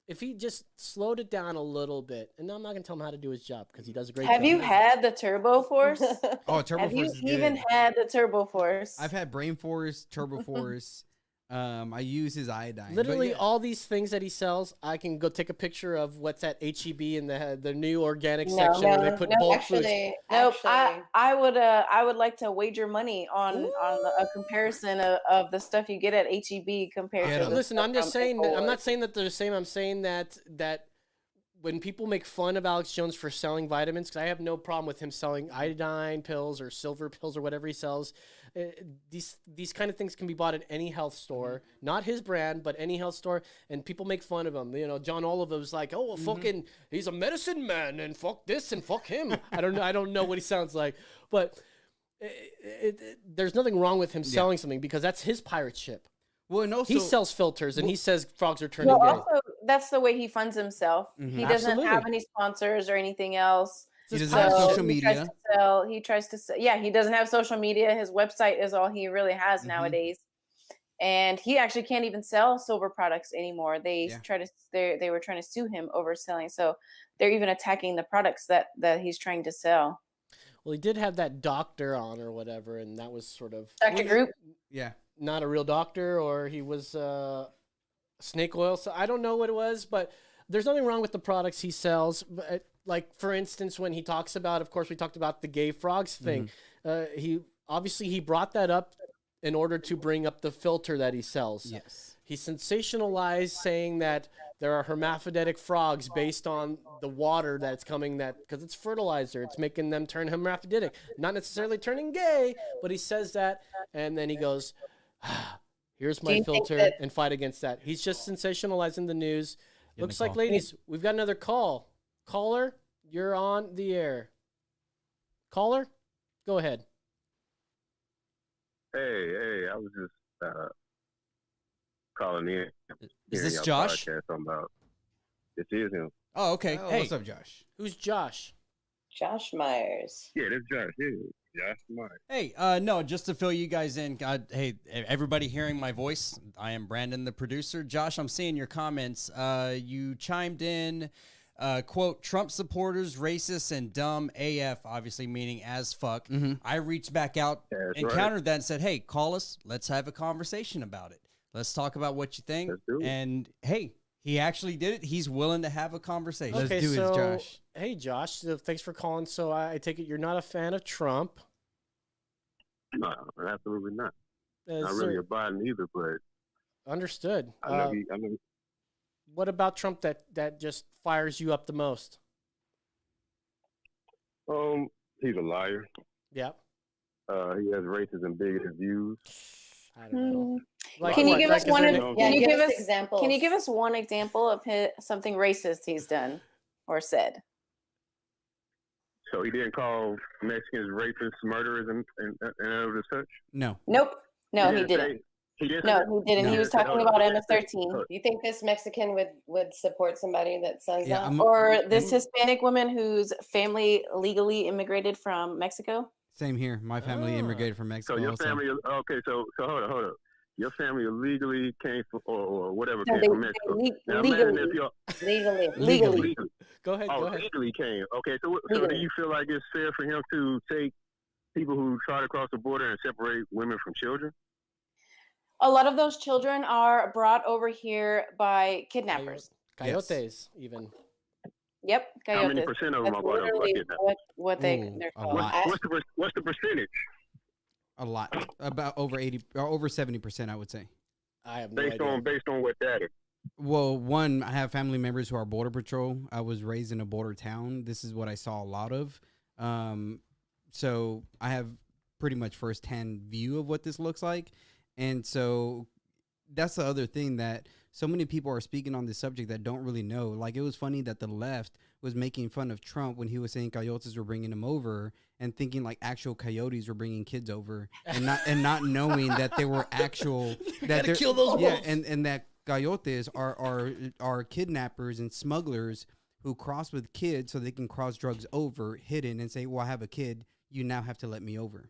If he just slowed it down a little bit, and I'm not gonna tell him how to do his job because he does a great job. Have you had the Turbo Force? oh Turbo Have you Force is even good. had the Turbo Force? I've had Brain Force, Turbo Force. I use his iodine. but Literally yeah. all these things that he sells, I can go take a picture of what's at HEB in the new organic No, section where they put bulk foods. Nope. actually, I would like to wager money on a comparison of the stuff you get at HEB compared Yeah, to. no. the Listen, stuff I'm just from saying that I'm Infowars. not saying that they're the same. I'm saying that when people make fun of Alex Jones for selling vitamins, because I have no problem with him selling iodine pills or silver pills or whatever he sells. These kind of things can be bought at any health store, not his brand, but any health store. And people make fun of him. You know, John Oliver was like, "Oh, fucking, he's a medicine man, and fuck this and fuck him." I don't know what he sounds like, but there's nothing wrong with him selling something because that's his pirate ship. Well, and also He sells filters, and he says frogs are turning Well, gay. also, that's the way he funds himself. He doesn't Absolutely. have any sponsors or anything else. He Just doesn't have passion. social media. He tries to sell. Yeah, he doesn't have social media. His website is all he really has nowadays. And he actually can't even sell silver products anymore. They were trying to sue him over selling. So they're even attacking the products that he's trying to sell. Well, he did have that doctor on or whatever, and that was sort of Dr. Group. Yeah. not a real doctor, or he was snake oil. So I don't know what it was, but there's nothing wrong with the products he sells. But, like, for instance, when he talks about, of course, we talked about the gay frogs thing. He brought that up in order to bring up the filter that he sells. Yes. He sensationalized saying that there are hermaphroditic frogs based on the water that's coming, that because it's fertilizer, it's making them turn hermaphroditic, not necessarily turning gay, but he says that, and then he goes, here's my filter, and fight against that. He's just sensationalizing the news. Looks like, ladies, we've got another call. Caller, you're on the air. Caller, go ahead. Hey, I was just calling in. Is this your Josh? podcast about this is him. Oh, okay. Oh, hey, what's up, Josh? Who's Josh? Josh Myers. Yeah, this Josh. Yeah, Josh Myers. hey, no, just to fill you guys in. Hey, everybody hearing my voice, I am Brandon, the producer. Josh, I'm seeing your comments. You chimed in, quote, Trump supporters, racist and dumb AF, obviously meaning as fuck. I reached back out and countered that and said, hey, call us. Let's have a conversation about it. Let's talk about what you think. Let's do it. And hey, he actually did it. He's willing to have a conversation. Let's do it, Josh. Hey, Josh, so thanks for calling. So I take it you're not a fan of Trump. No, absolutely not. Is Not really there- a Biden either, but Understood. I know What about Trump that just fires you up the most? he's a liar. Yeah. He has racist and bigoted views. I don't know. Like Can you what? give Like, us is one? there of- Can Yeah, you give give us us examples. Can you give us one example of something racist he's done or said? So he didn't call Mexicans rapists, murderers, and other such. No. Nope. No, he didn't. say- He didn't. No, say that? he didn't. No. He was Hold talking on, about hold on. MS-13. You think this Mexican would support somebody that says Yeah, that? I'm- Or this Hispanic woman whose family legally immigrated from Mexico. Same here. My family Ah. immigrated from Mexico. So your also. family, okay. So hold on. Your family illegally came from, or whatever No, came they from Mexico. Now imagine legally. if y'all Legally. Legally. Go ahead. Go ahead. legally came. Okay, so do Legally. you feel like it's fair for him to take people who try to cross the border and separate women from children? A lot of those children are brought over here by kidnappers. Coyotes, even. Yep, How many coyotes. percent of them That's are brought over by literally kidnappers? what Ooh, they're a called. lot. What's the percentage A lot. About over 80 or over 70%, I would say. I have no based idea. on what data? Well, one, I have family members who are border patrol. I was raised in a border town. This is what I saw a lot of. So I have pretty much firsthand view of what this looks like. And so that's the other thing, that so many people are speaking on this subject that don't really know. Like, it was funny that the left was making fun of Trump when he was saying coyotes were bringing him over, and thinking like actual coyotes were bringing kids over, and not knowing that they were actual, that Gotta kill those yeah, wolves. and that coyotes are kidnappers and smugglers who cross with kids so they can cross drugs over hidden and say, well, I have a kid, you now have to let me over.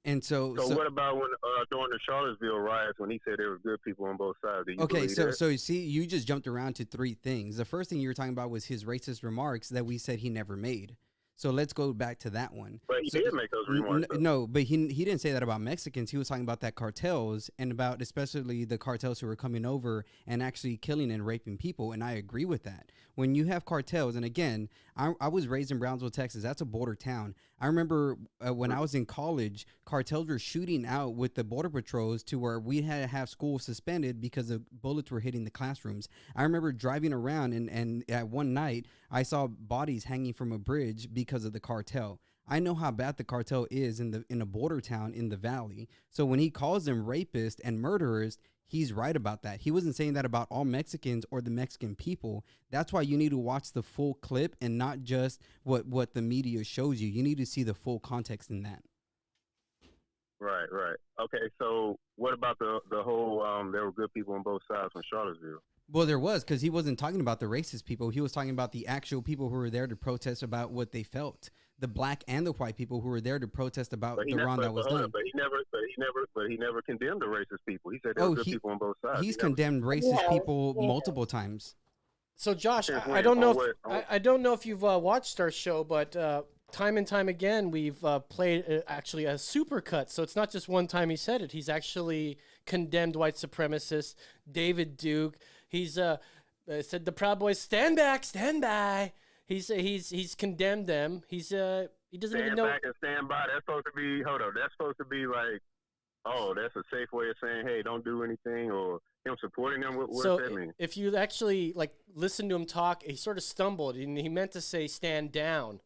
And so what about when during the Charlottesville riots, when he said there were good people on both sides? Do you okay, believe so that? so you see, you just jumped around to three things. The first thing you were talking about was his racist remarks that we said he never made. So let's go back to that one. But he So- did make those remarks. though. No, but he didn't say that about Mexicans. He was talking about that cartels, and about especially the cartels who were coming over and actually killing and raping people. And I agree with that. When you have cartels, and again, I was raised in Brownsville, Texas. That's a border town. I remember when I was in college, cartels were shooting out with the border patrols to where we had to have school suspended because the bullets were hitting the classrooms. I remember driving around, and at one night, I saw bodies hanging from a bridge because of the cartel. I know how bad the cartel is in a border town in the valley. So when he calls them rapists and murderers, he's right about that. He wasn't saying that about all Mexicans or the Mexican people. That's why you need to watch the full clip and not just what the media shows you. You need to see the full context in that. Right. Okay, so what about the whole there were good people on both sides from Charlottesville? Well, there was, because he wasn't talking about the racist people. He was talking about the actual people who were there to protest about what they felt. The black and the white people who were there to protest about the wrong that was done. But he never condemned the racist people. He said there were good people on both sides. He's condemned racist people multiple times. So Josh, I don't know I don't know if you've watched our show, but time and time again we've played actually a supercut. So it's not just one time he said it. He's actually condemned white supremacists. David Duke. He's said the Proud Boys stand back, stand by. He's condemned them. He doesn't even know. Stand back and stand by. That's supposed to be. Hold on. That's supposed to be like, oh, that's a safe way of saying, hey, don't do anything, or him supporting them. What does that mean? If you actually listen to him talk, he sort of stumbled and he meant to say stand down.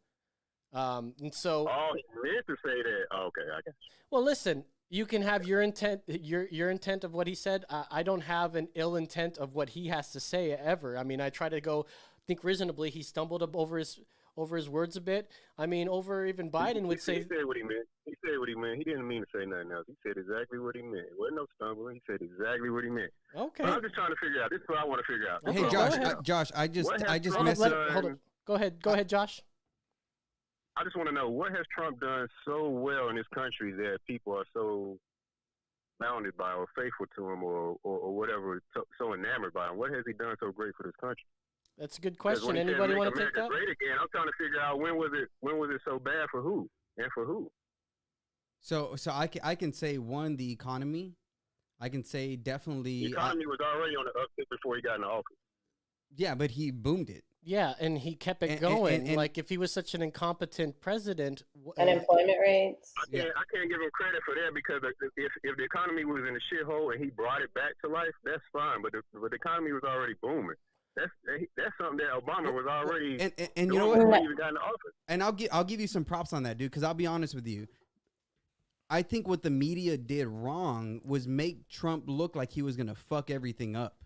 And so. Oh, he meant to say that. Oh, okay, I got you. Well, listen. You can have your intent, your intent of what he said. I don't have an ill intent of what he has to say ever. I mean, I try to think reasonably. He stumbled up over his words a bit. I mean, over even Biden would say. He said what he meant. He said what he meant. He didn't mean to say nothing else. He said exactly what he meant. It wasn't no stumbling. He said exactly what he meant. Okay. But I'm just trying to figure out. This is what I want to figure out. Hey, Josh, I just messaged. Hold on. Go ahead, Josh. I just want to know, what has Trump done so well in this country that people are so bounded by or faithful to him or whatever, so enamored by him? What has he done so great for this country? That's a good question. Anybody want to take that? Great again. I'm trying to figure out when was it so bad for who and for who? So I can say, one, the economy. I can say definitely. The economy was already on the uptick before he got in the office. Yeah, but he boomed it. Yeah, and he kept it going. And like, if he was such an incompetent president, unemployment rates. I can't give him credit for that, because if the economy was in a shithole and he brought it back to life, that's fine. But the economy was already booming. That's something that Obama was already and you know before what? he even got in the office. And I'll give you some props on that, dude, because I'll be honest with you. I think what the media did wrong was make Trump look like he was going to fuck everything up.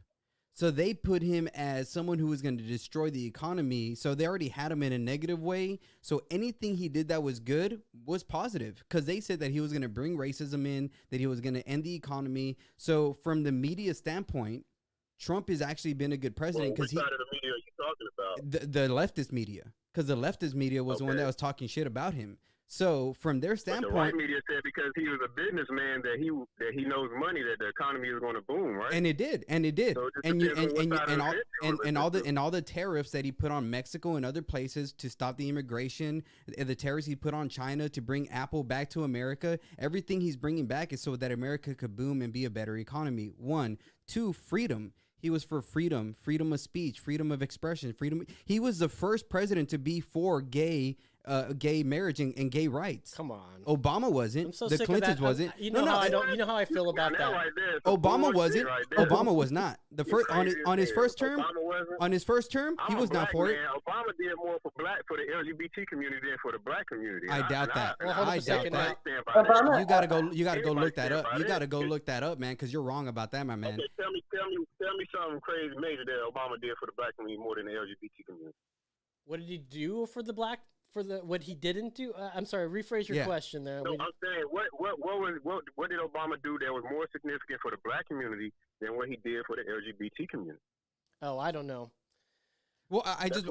So they put him as someone who was going to destroy the economy. So they already had him in a negative way. So anything he did that was good was positive, because they said that he was going to bring racism in, that he was going to end the economy. So from the media standpoint, Trump has actually been a good president, because which side of the media are you talking about? The leftist media, because the leftist media was the one that was talking shit about him. So from their standpoint, but the white media said because he was a businessman that he knows money, that the economy is going to boom, right? And it did. So and all the tariffs that he put on Mexico and other places to stop the immigration, the tariffs he put on China to bring Apple back to America, everything he's bringing back is so that America could boom and be a better economy. 1, 2, freedom. He was for freedom of speech, freedom of expression, freedom. He was the first president to be for gay marriage and gay rights. Come on. Obama wasn't. I'm so the sick Clintons of that. wasn't. You know how I feel about that. Right there, Obama wasn't. right there. Obama was not. The first on his first term. On his first term, he was not for it. Obama did more for the LGBT community than for the black community. I doubt that. I doubt that. Obama, You gotta go look that up. You gotta go look that up, man, because you're wrong about that, my man. Okay, tell me something crazy major that Obama did for the black community more than the LGBT community. What did he do for the black? What he didn't do? I'm sorry. Rephrase your question there. No, I'm saying what did Obama do that was more significant for the black community than what he did for the LGBT community? Oh, I don't know. Well, I just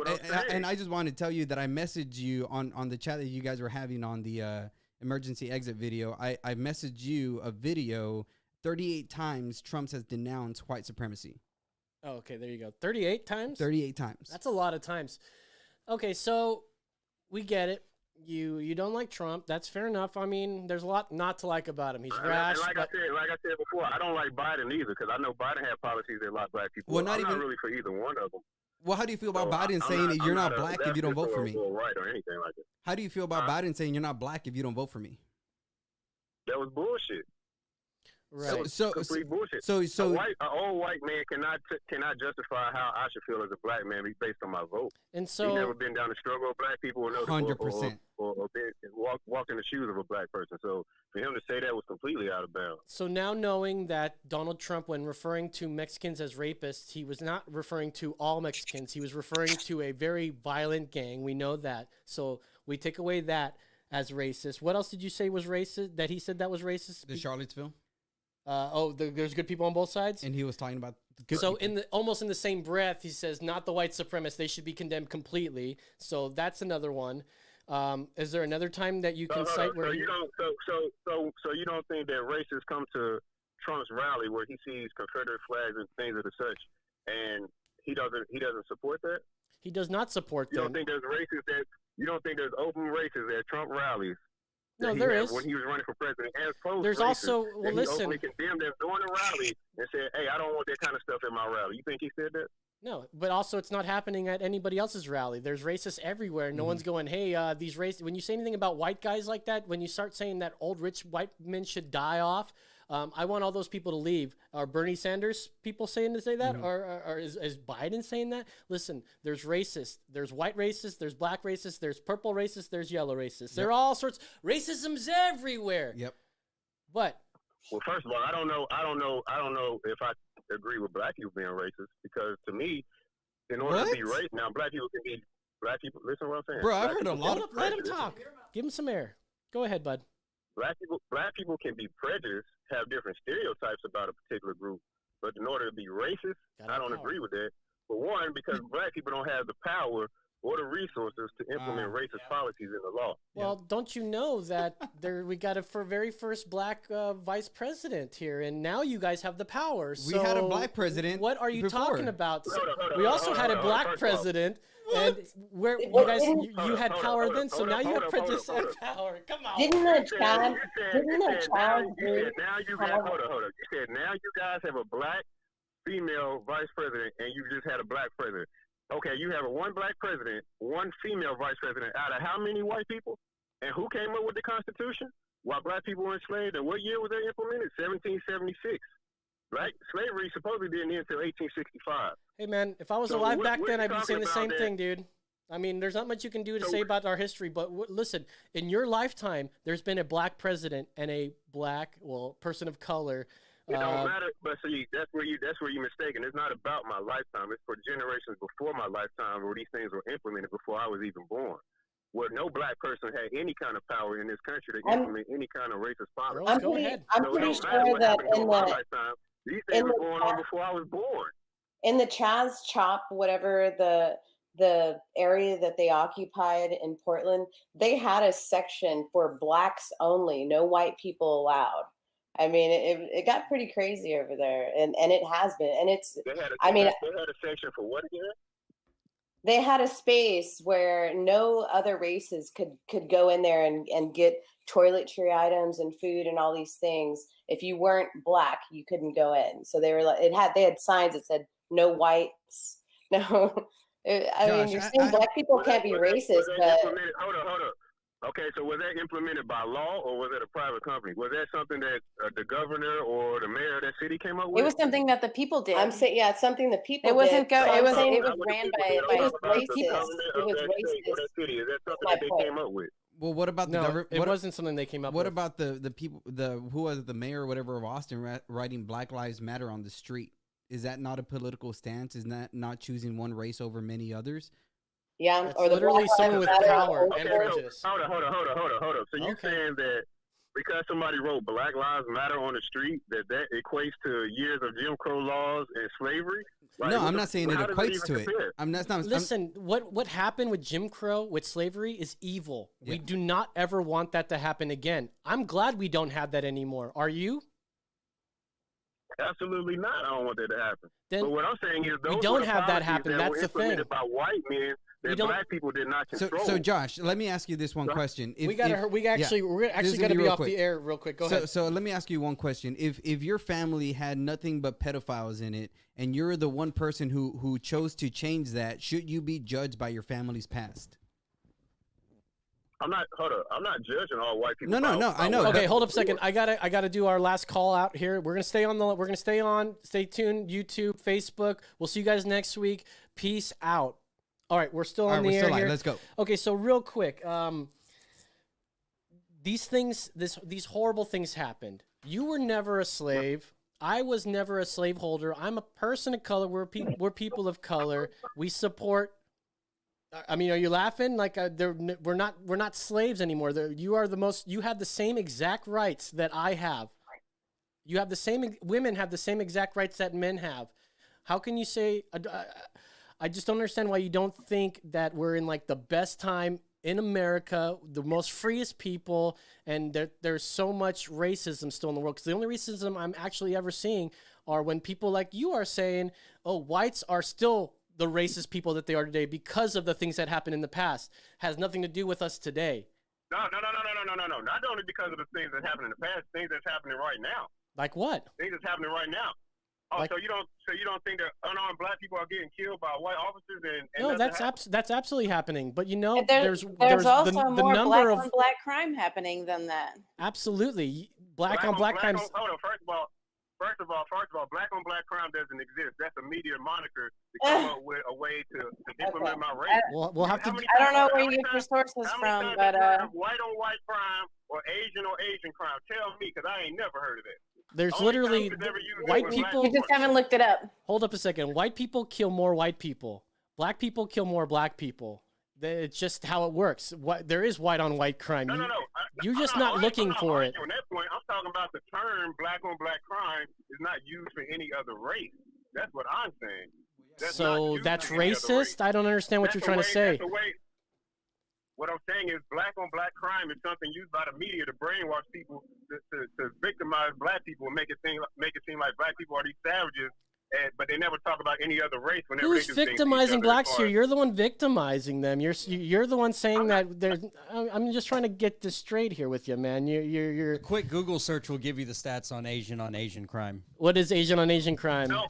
wanted to tell you that I messaged you on the chat that you guys were having on the emergency exit video. I messaged you a video 38 times Trump has denounced white supremacy. Oh, okay, there you go. 38 times? 38 times. That's a lot of times. Okay, so we get it. You don't like Trump. That's fair enough. I mean, there's a lot not to like about him. He's rash. Like I said before, I don't like Biden either, because I know Biden had policies that a lot of black people. Well, I'm not really for either one of them. Well, how do you feel about Biden saying that you're not black if you don't vote for me? Right or anything like that. How do you feel about Biden saying you're not black if you don't vote for me? That was bullshit. Right. So complete bullshit. So an old white man cannot justify how I should feel as a black man based on my vote. And so he's never been down the struggle of black people, or 100%, or walked in the shoes of a black person. So for him to say that was completely out of bounds. So now knowing that Donald Trump, when referring to Mexicans as rapists, he was not referring to all Mexicans. He was referring to a very violent gang. We know that. So we take away that as racist. What else did you say was racist? That he said that was racist? The Charlottesville. There's good people on both sides. And he was talking about the good So people. almost in the same breath, he says, not the white supremacists. They should be condemned completely. So that's another one. Is there another time that you can cite where you don't think that racists come to Trump's rally where he sees Confederate flags and things of the such, and he doesn't support that? he does not support You them? don't think there's racists that you don't think there's open racists at Trump rallies? No, that he there had is. when he was running for president. As post There's also that well, he listen. openly condemned them during the rally and said, "Hey, I don't want that kind of stuff in my rally." You think he said that? No, but also it's not happening at anybody else's rally. There's racists everywhere. No one's going, hey, these race. When you say anything about white guys like that, when you start saying that old rich white men should die off, I want all those people to leave. Are Bernie Sanders people saying to say that, or is Biden saying that? Listen, there's racists, there's white racists, there's black racists, there's purple racists, there's yellow racists. There are all sorts. Racism's everywhere. Yep. But Well, first of all, I don't know if I agree with black people being racist, because to me, in order to be What? racist, now black people can be black people. Listen to what I'm saying. Bro, I've Black heard a people lot can of- be let him prejudiced. talk. Give him some air. Go ahead, bud. Black people can be prejudiced, have different stereotypes about a particular group, but in order to be racist, Gotta I don't have power. agree with that. For one, because black people don't have the power or the resources to implement racist policies in the law. Well, don't you know that we got a very first black vice president here, and now you guys have the power. We had a So black president What are you before. talking about? Hold on, We also hold had a on, black first of all. president, and where you Well, guys didn't- you had Hold on, power hold on, then, so hold now on, you have hold on, hold on, president hold on. power. Come on. Didn't a child? You said Didn't a child you bring said now you got power? hold on. You said now you guys have a black female vice president, and you just had a black president. Okay, you have one black president, one female vice president out of how many white people? And who came up with the Constitution while black people were enslaved? And what year was that implemented? 1776. Black slavery supposedly didn't end until 1865. Hey man, if I was So alive what- back what then, you I'd be saying the talking same about thing, dude. I mean, there's not much you can do to So- say about our history, but listen, in your lifetime, there's been a black president and a black, person of color. It don't matter, but see, that's where you're mistaken. It's not about my lifetime. It's for generations before my lifetime, where these things were implemented before I was even born. Where no black person had any kind of power in this country to implement any kind of racist policy. Girls, I'm go pretty, ahead. I'm So it pretty don't matter sure what that happened in during my the lifetime. These things in were the going on before I was born. in the Chaz Chop, whatever the area that they occupied in Portland, they had a section for blacks only, no white people allowed. I mean, it got pretty crazy over there, and it has been, and it's. They had a, I mean, they had a section for what again? they had a space where no other races could go in there and get toiletry items and food and all these things. If you weren't black, you couldn't go in. So they were like, they had signs that said no whites. No, I mean, Josh, you're I- saying I- black people Was can't that- be was that- racist, was that but implemented- hold on. Okay, so was that implemented by law, or was it a private company? Was that something that the governor or the mayor of that city came up with? It was something that the people did. I'm saying, yeah, it's something that people. It wasn't did. go. So It I'm was. saying It was Not what the ran people by did. I'm by talking about the racists. government It of was that state or racist. that city. Is that something my that they point. came up with? Well, what about the No, government? it wasn't something they came up What with. about the people, who was it, the mayor or whatever of Austin writing Black Lives Matter on the street? Is that not a political stance? Is that not choosing one race over many others? Yeah, That's or the literally Black someone Lives with Matter power or- and Okay, prejudice. so, hold on. So you Okay. saying that because somebody wrote Black Lives Matter on the street, that equates to years of Jim Crow laws and slavery? Like, No, what I'm the- not saying it how does equates even to it. compare? That's not. Listen, what happened with Jim Crow, with slavery, is evil. We Yeah. do not ever want that to happen again. I'm glad we don't have that anymore. Are you? Absolutely not. I don't want that to happen. Then But what I'm saying is those don't were the have that policies happen. that That's were the implemented thing. by white men We that don't- black people did not So, control. Josh, let me ask you this one question. If, we got to. We're this actually is got to gonna be be real off quick. the air real quick. Go ahead. So let me ask you one question. If your family had nothing but pedophiles in it, and you're the one person who chose to change that, should you be judged by your family's past? I'm not. Hold up. I'm not judging all white people. No, I know. Okay, hold up a second. I gotta do our last call out here. We're gonna stay on. Stay tuned. YouTube, Facebook. We'll see you guys next week. Peace out. All right, we're still All on right, the we're air still live. here. Let's go. Okay, so real quick, these things, these horrible things happened. You were never a slave. I was never a slaveholder. I'm a person of color. We're people of color. We support. I mean, are you laughing? Like we're not slaves anymore. You are the most. You have the same exact rights that I have. You have the same women have the same exact rights that men have. How can you say? I just don't understand why you don't think that we're in like the best time in America, the most freest people, and there's so much racism still in the world. Because the only racism I'm actually ever seeing are when people like you are saying, "Oh, whites are still the racist people that they are today because of the things that happened in the past." Has nothing to do with us today. No. Not only because of the things that happened in the past, things that's happening right now. Like what? Things that's happening right now. Oh, Like- so you don't think that unarmed black people are getting killed by white officers and No, nothing happens? that's absolutely happening. But you know, There's there's also the more number black of on black crime happening than that. absolutely black on black crimes. Hold on, first of all, black on black crime doesn't exist. That's a media moniker to come up with a way to implement my race. We'll have to. I don't know where you get your sources from, but white on white crime or Asian crime. Tell me, because I ain't never heard of that. There's Only literally time it's ever used white was people. you just haven't looked it up. Hold up a second. White people kill more white people. Black people kill more black people. It's just how it works. There is white on white crime. No. You're just not looking for it. On that point, I'm talking about the term black on black crime is not used for any other race. That's what I'm saying. So that's racist? I don't understand what you're trying to say. What I'm saying is black on black crime is something used by the media to brainwash people to victimize black people and make it seem like black people are these savages, but they never talk about any other race. Who's victimizing blacks here? You're the one victimizing them. You're the one saying that there's. I'm just trying to get this straight here with you, man. You're A quick Google search will give you the stats on Asian crime. What is Asian on Asian crime? No.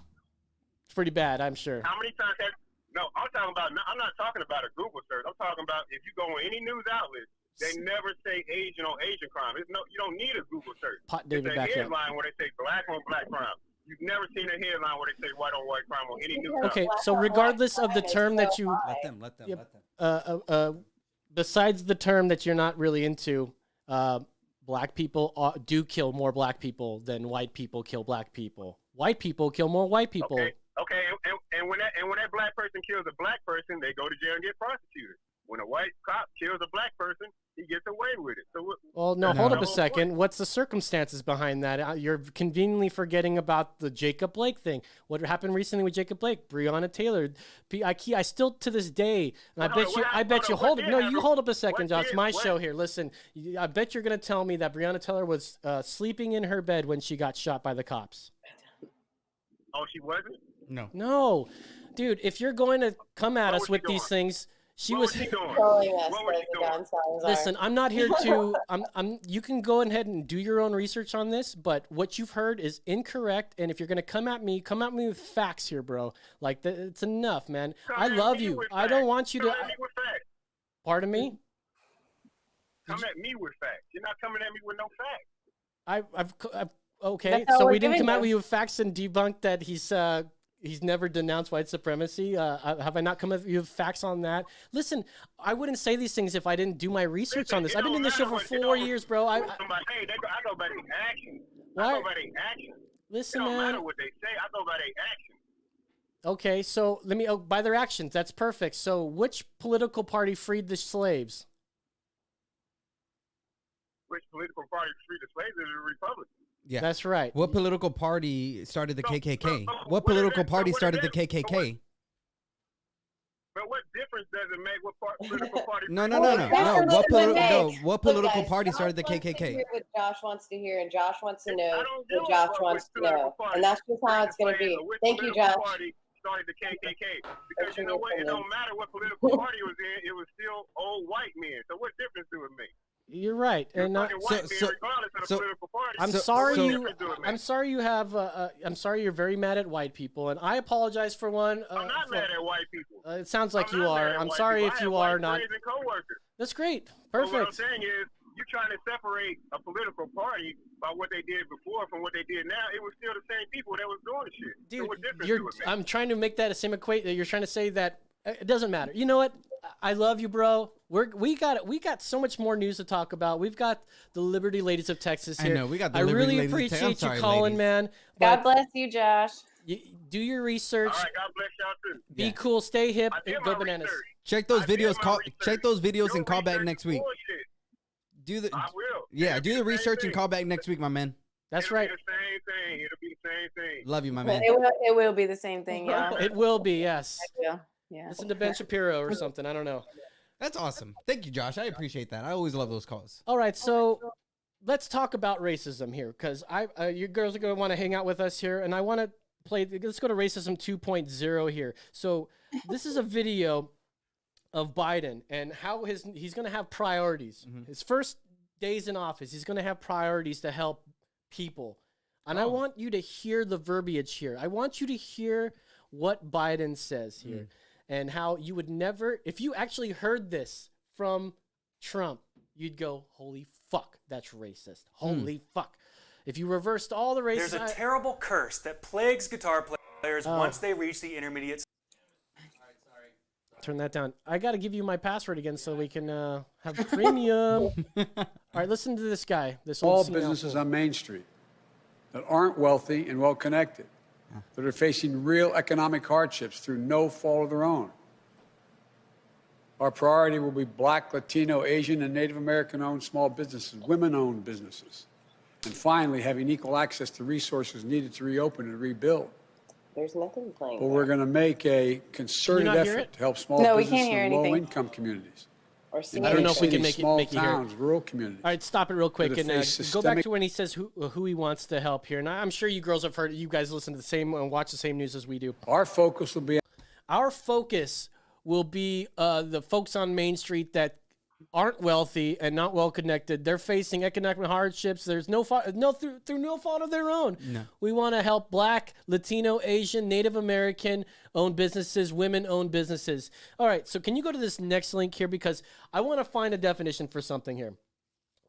It's pretty bad, I'm sure. How many times have No, I'm not talking about a Google search. I'm talking about if you go on any news outlet, they never say Asian on Asian crime. You don't need a Google search. Pot David it's a back up. headline where they say black on black crime. You've never seen a headline where they say white on white crime on any news Okay, outlet. so regardless of the term that you, Let them. besides the term that you're not really into, black people do kill more black people than white people kill black people. White people kill more white people. Okay, and when that black person kills a black person, they go to jail and get prosecuted. When a white cop kills a black person, he gets away with it. So Well, no, hold up a second. What's the circumstances behind that? You're conveniently forgetting about the Jacob Blake thing. What happened recently with Jacob Blake? Breonna Taylor. I still to this day, and I bet you hold up. No, you hold up a second, Josh. It's my show here. Listen, I bet you're gonna tell me that Breonna Taylor was sleeping in her bed when she got shot by the cops. Oh, she wasn't? No, dude. If you're going to come at us with these things. She was doing? Showing us What was where she the doing? gun sounds Listen, I'm not here to. You can go ahead and do your own research on this, but what you've heard is incorrect. And if you're gonna come at me with facts here, bro. Like it's enough, man. I love you. I don't want you to. Come at me with facts. Pardon me. Come at me with facts. You're not coming at me with no facts. I've okay. That's how So we're we didn't doing come at this. you with facts and debunk that he's never denounced white supremacy. Have I not come at you with facts on that? Listen, I wouldn't say these things if I didn't do my research on this. I've been in this show for 4 years, bro. I I go by the action. What? I go by the action. listen, It don't man. matter what they say. I go by their action. Okay, so let me by their actions. That's perfect. So, which political party freed the slaves? Which political party freed the slaves is the Republican. Yeah. That's right. What political party started the So- KKK? so- so What what is political that- party so what started is the that- so KKK? But what difference does it make what political party? No. Well, that's What what political? it No. makes. What Look, political guys, party Josh started the wants to KKK? hear what Josh wants to hear, and Josh wants to know I don't give what a Josh fuck wants which to know, political party and that's just how it's going to freed be. the slaves or which Thank you, political Josh. party started the KKK. Because you your know what? It opinion. don't matter what political party was in. It was still old white men. So what difference do it make? You're right. You're And fucking white so- men regardless of the so- political party. I'm So- sorry so- you. What difference do it make? I'm sorry you have. I'm sorry you're very mad at white people, and I apologize for one. I'm not mad at white people. It sounds like I'm you not mad are. at I'm white sorry people. if I have you white are not. friends and coworkers. That's great. But what I'm Perfect. saying is, you're trying to separate a political party by what they did before from what they did now. It was still the same people that was doing the shit. So Dude, what difference do you're. it make? I'm trying to make that a same equate. You're trying to say that it doesn't matter. You know what? I love you, bro. We got so much more news to talk about. We've got the Liberty Ladies of Texas I here. know, we got the I Liberty really Ladies of Texas. I'm appreciate sorry, you calling, ladies. man. God But bless you, Josh. do your research. All right, God bless y'all too. Be Yeah. cool. Stay hip. I did And go my bananas. research. Check those I did videos. my research. Check those videos Your and call back research next is week. bullshit. Do the I will. yeah. It'll Do be the same research and thing. call back next week, my man. That's It'll right. be the same same thing. It'll be the same thing. Love you, my man. It will be the same thing, y'all. It will be, yes. Yeah. Yeah. Listen to Ben Shapiro or something. I don't know. That's awesome. Thank you, Josh. I appreciate that. I always love those calls. All right, so let's talk about racism here, because you girls are going to want to hang out with us here, and I want to play. Let's go to racism 2.0 here. So this is a video of Biden and how he's going to have priorities. His first days in office, he's going to have priorities to help people. And I want you to hear the verbiage here. I want you to hear what Biden says here and how you would never, if you actually heard this from Trump, you'd go, holy fuck, that's racist. Holy fuck. If you reversed all the racism. There's a terrible curse that plagues guitar players once they reach the intermediate. Turn that down. I got to give you my password again so we can have premium. All right, listen to this guy. This All businesses on Main Street that aren't wealthy and well-connected, that are facing real economic hardships through no fault of their own. Our priority will be Black, Latino, Asian, and Native American-owned small businesses, women-owned businesses, and finally having equal access to resources needed to reopen and rebuild. There's nothing playing. But we're going to make a concerted effort to help small businesses and low-income communities. Or I don't know if we can make small it hear. towns, rural communities. All right, stop it real quick and face go back systemic- to when he says who he wants to help here. And I'm sure you girls have heard it. You guys listen to the same and watch the same news as we do. Our focus will be the folks on Main Street that aren't wealthy and not well connected. They're facing economic hardships. There's no fault, through no fault of their own. No. We want to help Black, Latino, Asian, Native American owned businesses, women owned businesses. All right, so can you go to this next link here, because I want to find a definition for something here.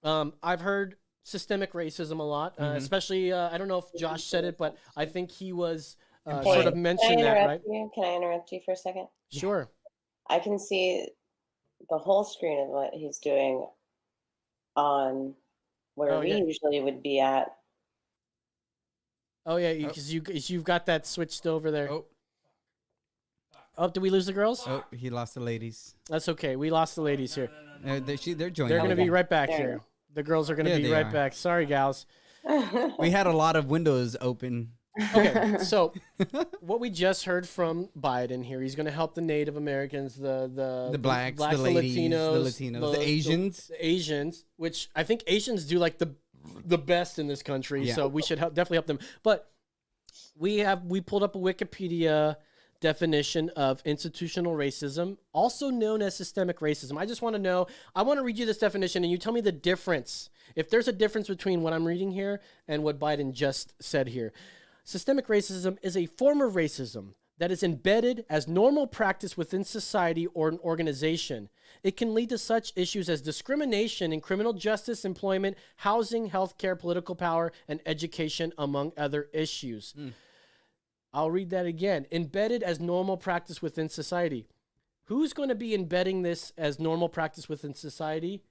I've heard systemic racism a lot, especially I don't know if Josh said it, but I think he was sort of mentioned that, right? Can I interrupt you for a second? Sure. I can see the whole screen of what he's doing on where we usually would be at. Oh yeah, because you've got that switched over there. Oh, did we lose the girls? Oh, he lost the ladies. That's okay. We lost the ladies here. They're joining. They're going to be right back here. The girls are going to be right back. Sorry, gals. We had a lot of windows open. Okay, so what we just heard from Biden here, he's going to help the Native Americans, the blacks, the ladies, Latinos, the Asians. The Asians, which I think Asians do like the best in this country, so we should definitely help them. But we pulled up a Wikipedia definition of institutional racism, also known as systemic racism. I just want to know, I want to read you this definition and you tell me the difference. If there's a difference between what I'm reading here and what Biden just said here. Systemic racism is a form of racism that is embedded as normal practice within society or an organization. It can lead to such issues as discrimination in criminal justice, employment, housing, healthcare, political power, and education, among other issues. I'll read that again. Embedded as normal practice within society. Who's going to be embedding this as normal practice within society,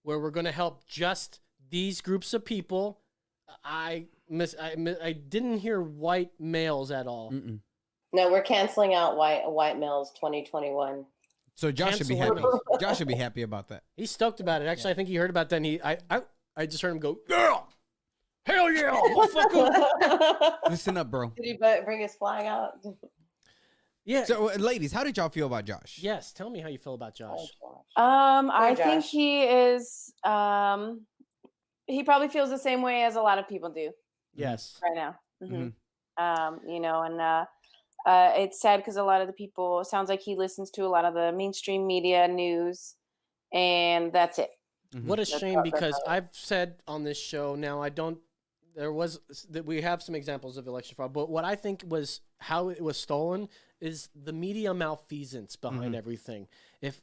where we're going to help just these groups of people? I didn't hear white males at all. No, we're canceling out white males 2021. So Josh should be happy. Josh should be happy about that. He's stoked about it. Actually, I think he heard about that. And I just heard him go, "Yeah, hell yeah, motherfucker!" Listen up, bro. Did he bring his flag out? Yeah. So, ladies, how did y'all feel about Josh? Yes, tell me how you feel about Josh. I Josh. think he is. He probably feels the same way as a lot of people do Yes. right now. It's sad because a lot of the people, it sounds like he listens to a lot of the mainstream media news, and that's it. What a shame, because I've said on this show now, we have some examples of election fraud, but what I think was how it was stolen is the media malfeasance behind everything. If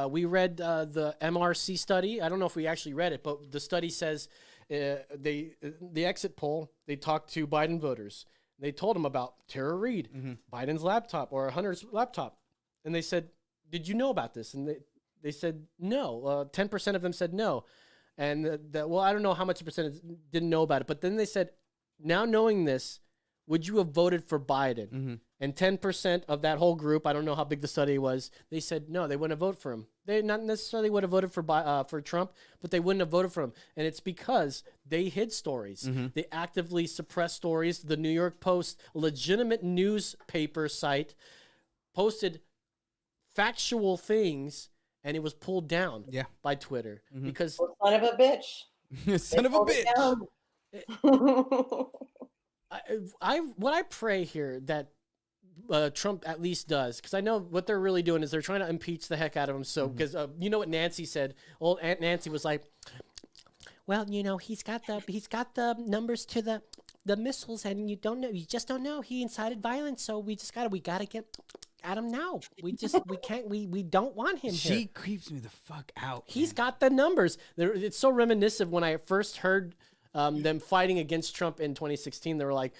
we read the MRC study, I don't know if we actually read it, but the study says the exit poll, they talked to Biden voters. They told them about Tara Reid, Biden's laptop, or Hunter's laptop. And they said, did you know about this? And they said no. 10% of them said no. And I don't know how much percentage didn't know about it. But then they said, now knowing this, would you have voted for Biden? And 10% of that whole group, I don't know how big the study was, they said no, they wouldn't have voted for him. They not necessarily would have voted for Trump, but they wouldn't have voted for him. And it's because they hid stories. They actively suppressed stories. The New York Post, legitimate newspaper site, posted factual things, and it was pulled down by Twitter because Son of a bitch. Son of a bitch. What I pray here that Trump at least does, because I know what they're really doing is they're trying to impeach the heck out of him. So, because you know what Nancy said, old Aunt Nancy was like, "Well, you know, he's got the numbers to the missiles, and you just don't know. He incited violence, so we gotta get at him now. We don't want him here." She creeps me the fuck out. He's got the numbers. It's so reminiscent when I first heard them fighting against Trump in 2016. They were like,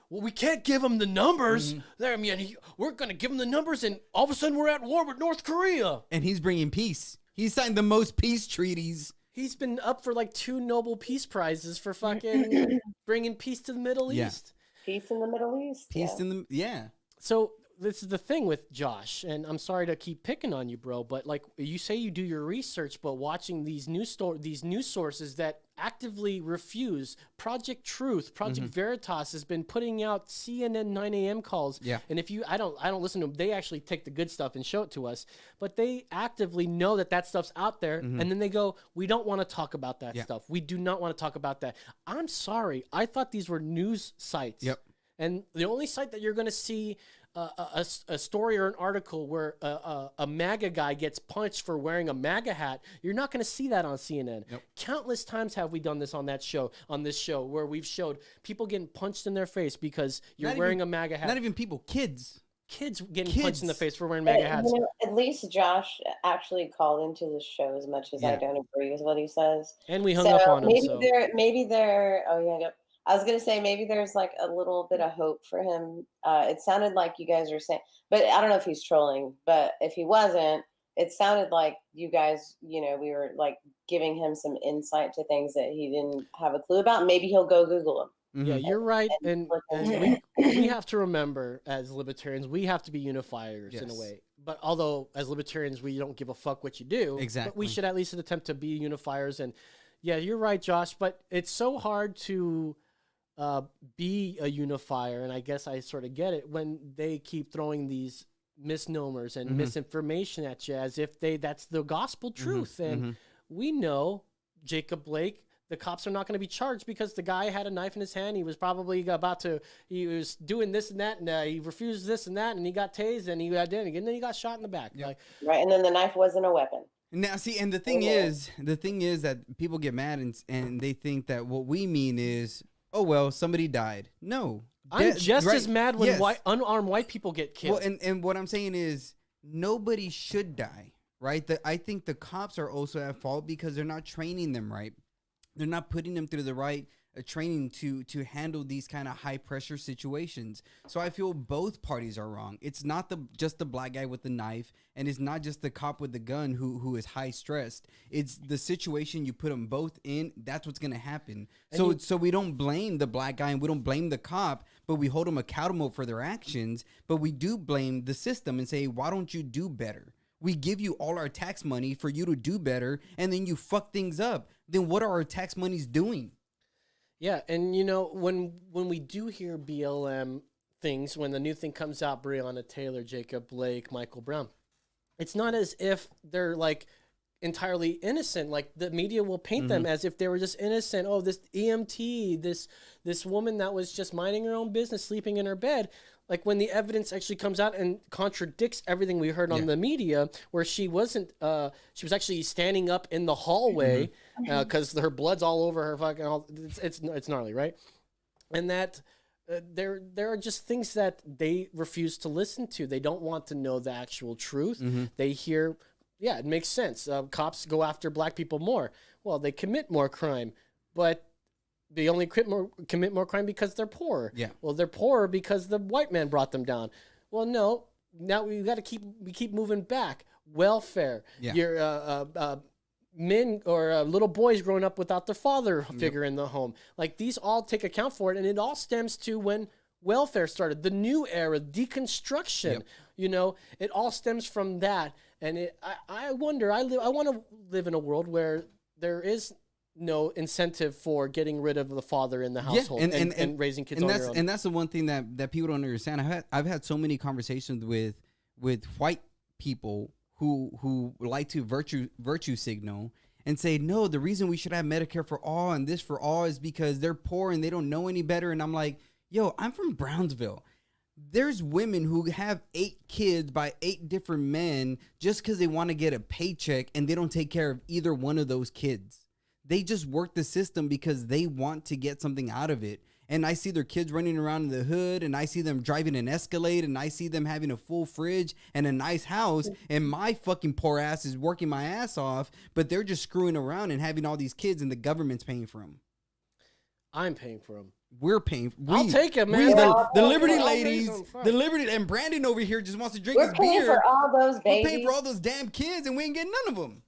well, we can't give him the numbers. We're going to give him the numbers, and all of a sudden we're at war with North Korea. And he's bringing peace. He's signed the most peace treaties. He's been up for like 2 Nobel Peace Prizes for fucking bringing peace to the Middle East. Peace in the Middle East. Peace in the, So this is the thing with Josh, and I'm sorry to keep picking on you, bro, but like you say you do your research, but watching these news sources that actively refuse Project Truth, Project Veritas has been putting out CNN 9 a.m. calls. Yeah. And if I don't listen to them, they actually take the good stuff and show it to us, but they actively know that stuff's out there. And then they go, we don't want to talk about that stuff. We do not want to talk about that. I'm sorry. I thought these were news sites. Yep. And the only site that you're going to see a story or an article where a MAGA guy gets punched for wearing a MAGA hat, you're not going to see that on CNN. Yep. Countless times have we done this on this show, where we've showed people getting punched in their face because you're wearing a MAGA hat. Not even people, kids. Kids getting punched in the face for wearing MAGA hats. You know, at least Josh actually called into the show, as much as I don't agree with what he says. And we hung up on him. Maybe there. Oh yeah, yep. I was gonna say maybe there's like a little bit of hope for him. It sounded like you guys were saying, but I don't know if he's trolling. But if he wasn't, it sounded like you guys, we were like giving him some insight to things that he didn't have a clue about. Maybe he'll go Google them. Yeah, you're right, and we have to remember as libertarians, we have to be unifiers in a way. But although as libertarians we don't give a fuck what you do, but we should at least attempt to be unifiers. And yeah, you're right, Josh. But it's so hard to be a unifier, and I guess I sort of get it when they keep throwing these misnomers and misinformation at you as if that's the gospel truth. And we know, Jacob Blake, the cops are not going to be charged because the guy had a knife in his hand. He was probably he was doing this and that, and he refused this and that, and he got tased, and he got dead, and then he got shot in the back. Yep. Right, and then the knife wasn't a weapon. Now, see, and the thing is that people get mad and they think that what we mean is, oh, well, somebody died. No. I'm just as mad when unarmed white people get killed. Well, and what I'm saying is nobody should die, right? I think the cops are also at fault because they're not training them right. They're not putting them through the right training to handle these kind of high pressure situations. So I feel both parties are wrong. It's not just the black guy with the knife, and it's not just the cop with the gun who is high stressed. It's the situation you put them both in. That's what's going to happen. So we don't blame the black guy and we don't blame the cop, but we hold them accountable for their actions. But we do blame the system and say, why don't you do better? We give you all our tax money for you to do better, and then you fuck things up. Then what are our tax monies doing? Yeah, and when we do hear BLM things, when the new thing comes out, Breonna Taylor, Jacob Blake, Michael Brown, it's not as if they're like entirely innocent. Like the media will paint them as if they were just innocent. Oh, this EMT, this woman that was just minding her own business, sleeping in her bed. Like when the evidence actually comes out and contradicts everything we heard on the media, where she wasn't, she was actually standing up in the hallway because her blood's all over her fucking. It's gnarly, right? And that there are just things that they refuse to listen to. They don't want to know the actual truth. They hear, yeah, it makes sense. Cops go after black people more. Well, they commit more crime, but they only commit more crime because they're poor. Yeah. Well, they're poorer because the white man brought them down. Well, no. Now we keep moving back. Welfare. Yeah. Your men or little boys growing up without their father figure in the home. Like these all take account for it, and it all stems to when welfare started, the new era, deconstruction. Yep. You know, it all stems from that. And I wonder, I want to live in a world where there is no incentive for getting rid of the father in the household and raising kids on your own. And that's the one thing that people don't understand. I've had so many conversations with white people who like to virtue signal and say, no, the reason we should have Medicare for all and this for all is because they're poor and they don't know any better. And I'm like, yo, I'm from Brownsville. There's women who have 8 kids by 8 different men just because they want to get a paycheck and they don't take care of either one of those kids. They just work the system because they want to get something out of it. And I see their kids running around in the hood, and I see them driving an Escalade, and I see them having a full fridge and a nice house, and my fucking poor ass is working my ass off, but they're just screwing around and having all these kids, and the government's paying for them. I'm paying for them. We're paying. I'll take it, man. The Liberty ladies, the Liberty, and Brandon over here just wants to drink his beer. We're paying for all those babies. We're paying for all those damn kids, and we ain't getting none of them.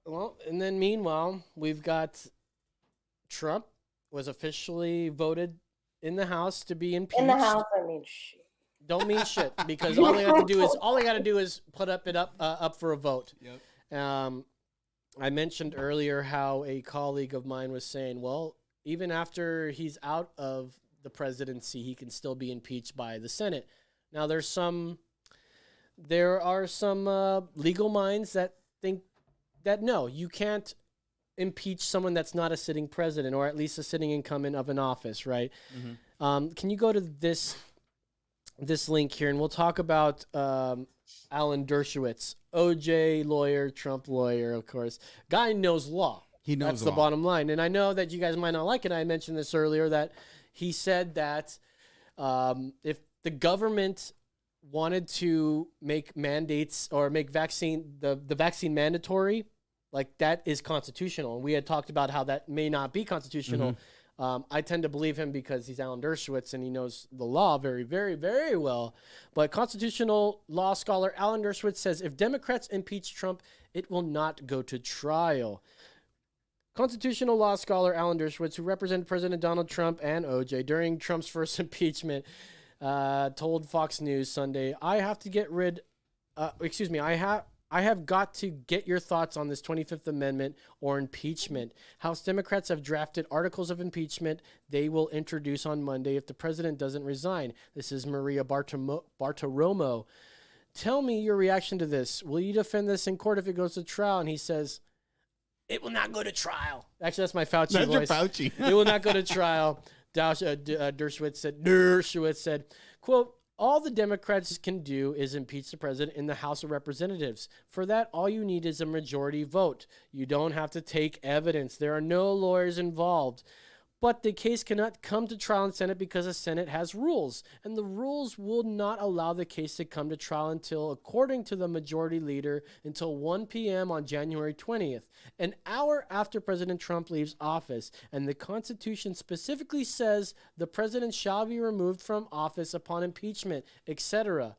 Well, and then meanwhile, we've got Trump was officially voted in the House to be impeached. In the House, I mean shit. Don't mean shit, because all they got to do is put it up for a vote. Yep. I mentioned earlier how a colleague of mine was saying, well, even after he's out of the presidency, he can still be impeached by the Senate. Now, there are some legal minds that think that no, you can't impeach someone that's not a sitting president, or at least a sitting incumbent of an office, right? Mm-hmm. Can you go to this link here, and we'll talk about Alan Dershowitz, OJ lawyer, Trump lawyer, of course. Guy knows law. He knows That's law. the bottom line. And I know that you guys might not like it. I mentioned this earlier, that he said that if the government wanted to make mandates or make the vaccine mandatory, like that is constitutional. And we had talked about how that may not be constitutional. I tend to believe him because he's Alan Dershowitz and he knows the law very, very, very well. But constitutional law scholar Alan Dershowitz says if Democrats impeach Trump, it will not go to trial. Constitutional law scholar Alan Dershowitz, who represented President Donald Trump and OJ during Trump's first impeachment, told Fox News Sunday, I have got to get your thoughts on this 25th Amendment or impeachment. House Democrats have drafted articles of impeachment they will introduce on Monday if the president doesn't resign. This is Maria Bartiromo. Tell me your reaction to this. Will you defend this in court if it goes to trial? And he says, it will not go to trial. Actually, that's my Fauci voice. That's your Fauci. It will not go to trial. Dershowitz said, quote, all the Democrats can do is impeach the president in the House of Representatives. For that, all you need is a majority vote. You don't have to take evidence. There are no lawyers involved. But the case cannot come to trial in Senate because the Senate has rules. And the rules will not allow the case to come to trial until, according to the majority leader, until 1 p.m. on January 20th, an hour after President Trump leaves office. And the Constitution specifically says the president shall be removed from office upon impeachment, etc.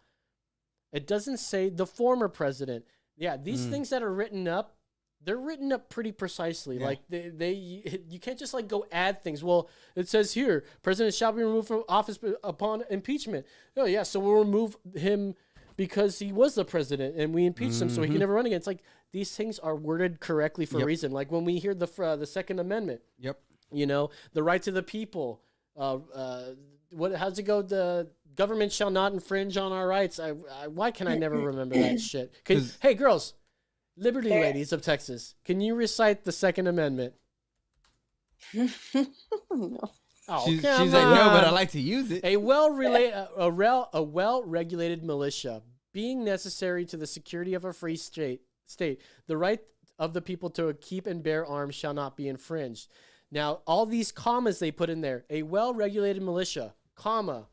It doesn't say the former president. Yeah, these things that are written up, they're written up pretty precisely. Yeah. Like you can't just like go add things. Well, it says here, president shall be removed from office upon impeachment. Oh yeah, so we'll remove him because he was the president and we impeached him so he can never run again. It's like these things are worded correctly for a reason. Like when we hear the Second Amendment. Yep. You know, the rights of the people. How's it go? The government shall not infringe on our rights. Why can I never remember that shit? Hey, girls. Liberty ladies of Texas, can you recite the Second Amendment? No. Oh, she's like, no, but I like to use it. A well-regulated militia, being necessary to the security of a free state, the right of the people to keep and bear arms shall not be infringed. Now, all these commas they put in there, a well-regulated militia, comma,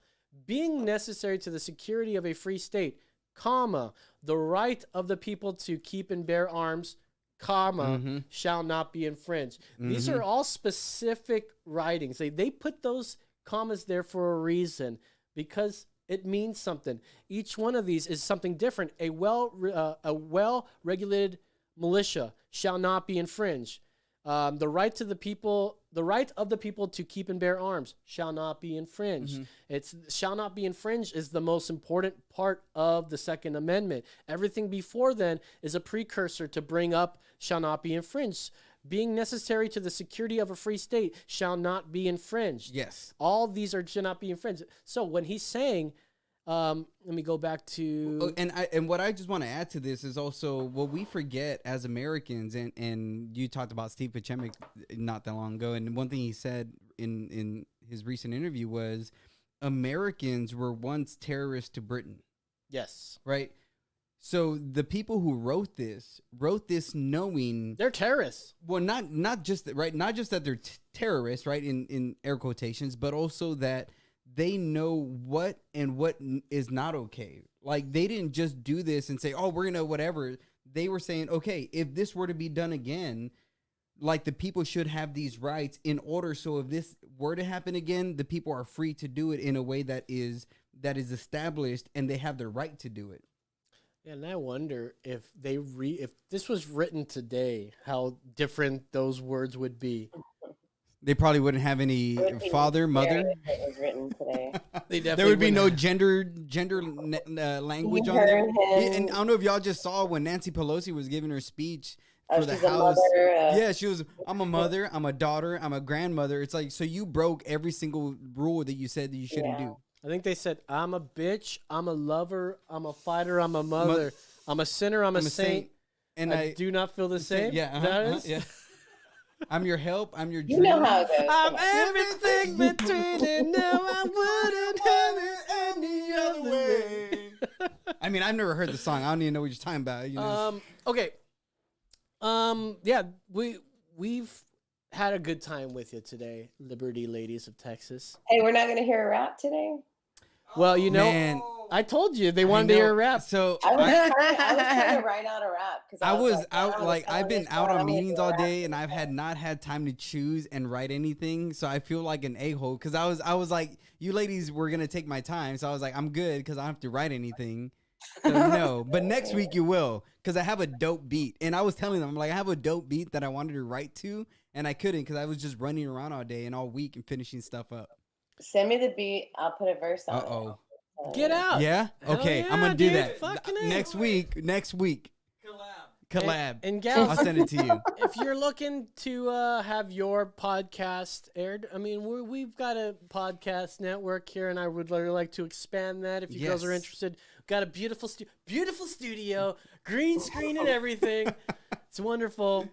being necessary to the security of a free state, comma, the right of the people to keep and bear arms, comma, shall not be infringed. These are all specific writings. They put those commas there for a reason because it means something. Each one of these is something different. A well-regulated militia shall not be infringed. The right of the people to keep and bear arms shall not be infringed. It's shall not be infringed is the most important part of the Second Amendment. Everything before then is a precursor to bring up shall not be infringed. Being necessary to the security of a free state shall not be infringed. Yes. All these should not be infringed. So when he's saying, let me go back to... And what I just want to add to this is also what we forget as Americans, and you talked about Steve Pachemek not that long ago, and one thing he said in his recent interview was Americans were once terrorists to Britain. Yes. Right? So the people who wrote this knowing they're terrorists. Well, not just that they're terrorists, right? In air quotations, but also that they know what is not okay. Like they didn't just do this and say, "Oh, we're gonna whatever." They were saying, "Okay, if this were to be done again, like the people should have these rights in order. So if this were to happen again, the people are free to do it in a way that is established, and they have the right to do it." And I wonder if if this was written today, how different those words would be. They probably wouldn't have any father, mother. It was written today. There would be no gender language on there. And I don't know if y'all just saw when Nancy Pelosi was giving her speech for the House. Yeah, she was. I'm a mother. I'm a daughter. I'm a grandmother. It's like, so you broke every single rule that you said that you shouldn't do. I think they said, I'm a bitch, I'm a lover, I'm a fighter, I'm a mother, I'm a sinner, I'm a saint, and I do not feel the same. Yeah, yeah. I'm your help, I'm your dream. You know how it goes. I'm everything between and now I wouldn't have it any other way. I mean, I've never heard the song. I don't even know what you're talking about. You know? Okay. Yeah, we've had a good time with you today, Liberty Ladies of Texas. Hey, we're not going to hear a rap today? Well, you know, Man. I told you they wanted to hear a rap. So I was trying to write out a rap because I was out, like I've been out on meetings all day, and I've not had time to choose and write anything. So I feel like an a-hole because I was like, you ladies were gonna take my time, so I was like, I'm good because I don't have to write anything. So no, but next week you will, because I have a dope beat, and I was telling them, I'm like, I have a dope beat that I wanted to write to, and I couldn't because I was just running around all day and all week and finishing stuff up. Send me the beat. I'll put a verse on it. Get out. Yeah? Okay, yeah, I'm going to do dude. that. Fucking Next week. Collab. And gals, I'll send it to you. If you're looking to have your podcast aired, I mean, we've got a podcast network here, and I would really like to expand that if you girls are interested. We've got a beautiful studio, green screen and everything. It's wonderful.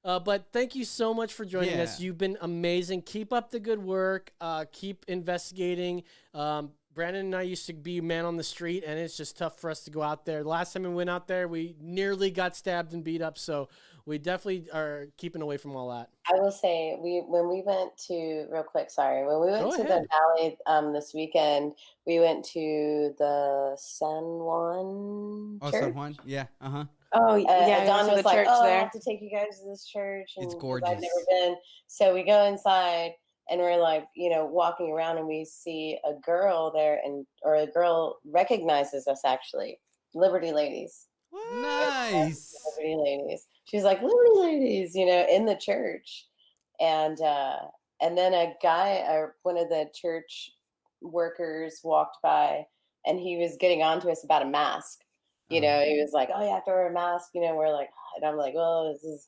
But thank you so much for joining us. You've been amazing. Keep up the good work. Keep investigating. Brandon and I used to be man on the street, and it's just tough for us to go out there. The last time we went out there, we nearly got stabbed and beat up, so we definitely are keeping away from all that. I will say, when we went to the Valley this weekend, we went to the San Juan Church. San Juan? Yeah, uh-huh. Oh, yeah. Don was the like, church I there. have to take you guys to this church. And it's gorgeous. I've never been. So we go inside, and we're like, walking around, and we see a girl there, or a girl recognizes us, actually. Liberty Ladies. Nice. Liberty Ladies. She's like, Liberty Ladies, in the church. And then a guy, or one of the church workers, walked by, and he was getting on to us about a mask. He was like, oh, you have to wear a mask. We're like, and I'm like, well, this is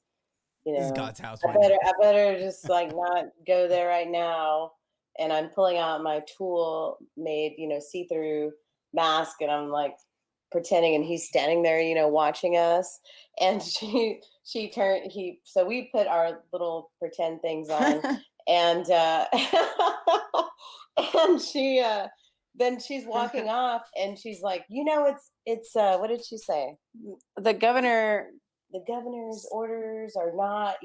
God's house. I better just like not go there right now. And I'm pulling out my tool made, see-through mask, and I'm like pretending, and he's standing there, watching us. And so we put our little pretend things on, and and she then she's walking off, and she's like, it's what did she say? The governor's orders are not,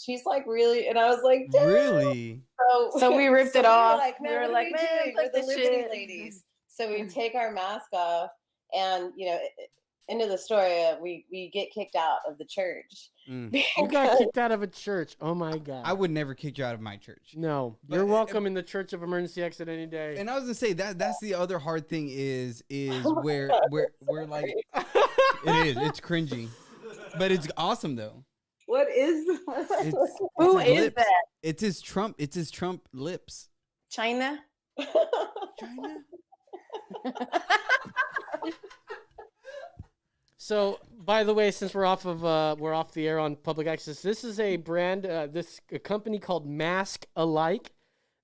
she's like, really? And I was like, damn. Really? So we ripped it off. We were like, man, we're the Liberty Ladies. So we take our mask off, and, end of the story, we get kicked out of the church. You got kicked out of a church. Oh my God. I would never kick you out of my church. No. You're welcome in the Church of Emergency Exit any day. And I was gonna say that's the other hard thing is where we're like, it's cringy, but it's awesome though. What is It's who his is lips. that? It's his Trump. It's his Trump lips. China? China. So, by the way, since we're off the air on public access, this is a brand, a company called Mask Alike.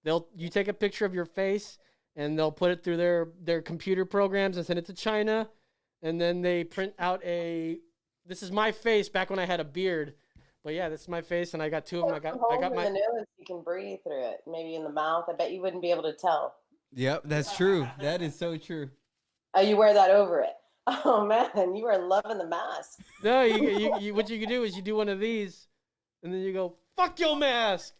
You take a picture of your face and they'll put it through their computer programs and send it to China, and then they print out this is my face back when I had a beard. But yeah, this is my face, and I got two of them. I got my the nose. You can breathe through it. Maybe in the mouth. I bet you wouldn't be able to tell. Yep, that's true. That is so true. Oh, you wear that over it. Oh man, you are loving the mask. No, you what you can do is you do one of these, and then you go, fuck your mask.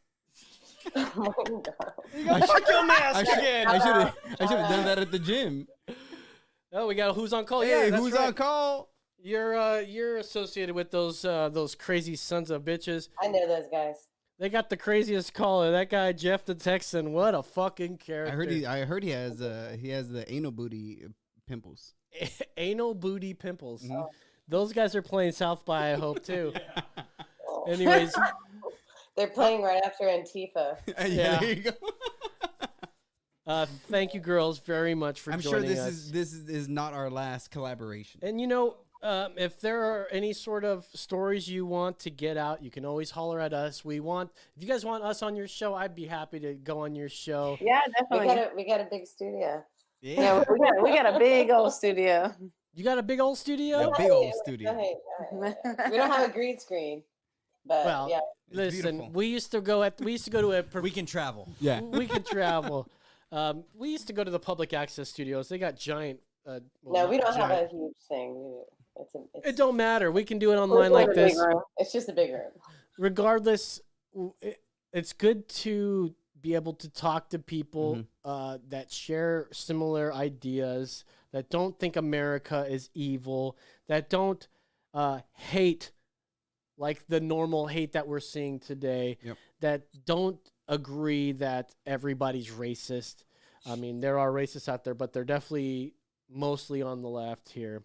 Oh my God. You go, fuck your mask again. I should have done that at the gym. Oh, we got Who's on Call. Hey, Yeah, that's who's right. on call? You're associated with those crazy sons of bitches. I know those guys. They got the craziest caller. That guy Jeff the Texan. What a fucking character. I heard he has the anal booty pimples. Anal booty pimples. Mhm. Those guys are playing South by, I hope, too. Oh. Anyways, They're playing right after Antifa. Yeah. There you go. thank you, girls, very much for I'm sure joining us. this is not our last collaboration. And if there are any sort of stories you want to get out, you can always holler at us. If you guys want us on your show, I'd be happy to go on your show. Yeah, definitely. We got a big studio. Yeah, we got a big old studio. You got a big old studio? Yeah, big old studio. Go ahead. We don't have a green screen, but Well, yeah. listen, beautiful. we used to go to a We can travel. Yeah. we could travel. We used to go to the public access studios. They got giant. No, we don't have giant- a huge thing. It don't matter. We can do it we're online in like a big this. room. It's just a big room. Regardless, it's good to be able to talk to people that share similar ideas, that don't think America is evil, that don't hate like the normal hate that we're seeing today, that don't agree that everybody's racist. I mean, there are racists out there, but they're definitely mostly on the left here.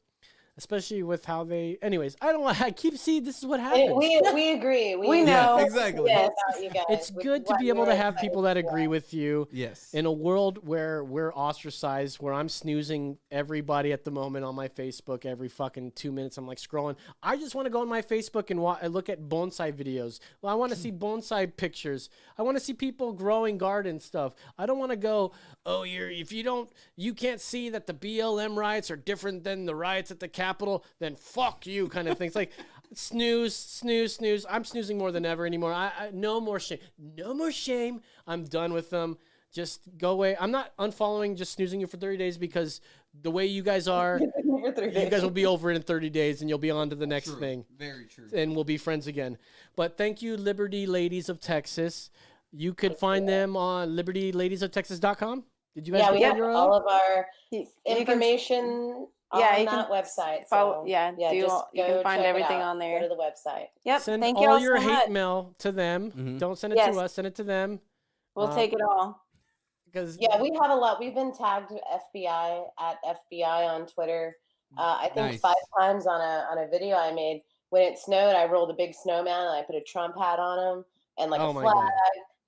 Especially with how they, anyways, I don't. I keep seeing this is what happens. We agree. We know. Yes, exactly. Yeah, about you guys, It's which good is to why be able we're to have excited people that as agree well. with you. Yes. In a world where we're ostracized, where I'm snoozing everybody at the moment on my Facebook every fucking 2 minutes, I'm like scrolling. I just want to go on my Facebook and look at bonsai videos. Well, I want to see bonsai pictures. I want to see people growing garden stuff. I don't want to go, oh, you can't see that the BLM riots are different than the riots at the Capitol, then fuck you kind of things. Like snooze. I'm snoozing more than ever anymore. I no more shame. No more shame. I'm done with them. Just go away. I'm not unfollowing, just snoozing you for 30 days because the way you guys are, you guys will be over it in 30 days and you'll be on to the next thing. Very true. And we'll be friends again. But thank you, Liberty Ladies of Texas. You could find them on libertyladiesofTexas.com. Did you guys We get have your own? all of our You information on you that can website. follow- So, yeah, you just can go find check it everything out. on there. Go to the website. Yep. Send Thank you all all your so hate much. mail to them. Mhm. Don't send it Yes. to us. Send it to them. We'll take it all. Because Yeah, we have a lot. We've been tagged FBI at FBI on Twitter. I think Nice. 5 times on a video I made. When it snowed, I rolled a big snowman and I put a Trump hat on him and like Oh a my flag. God.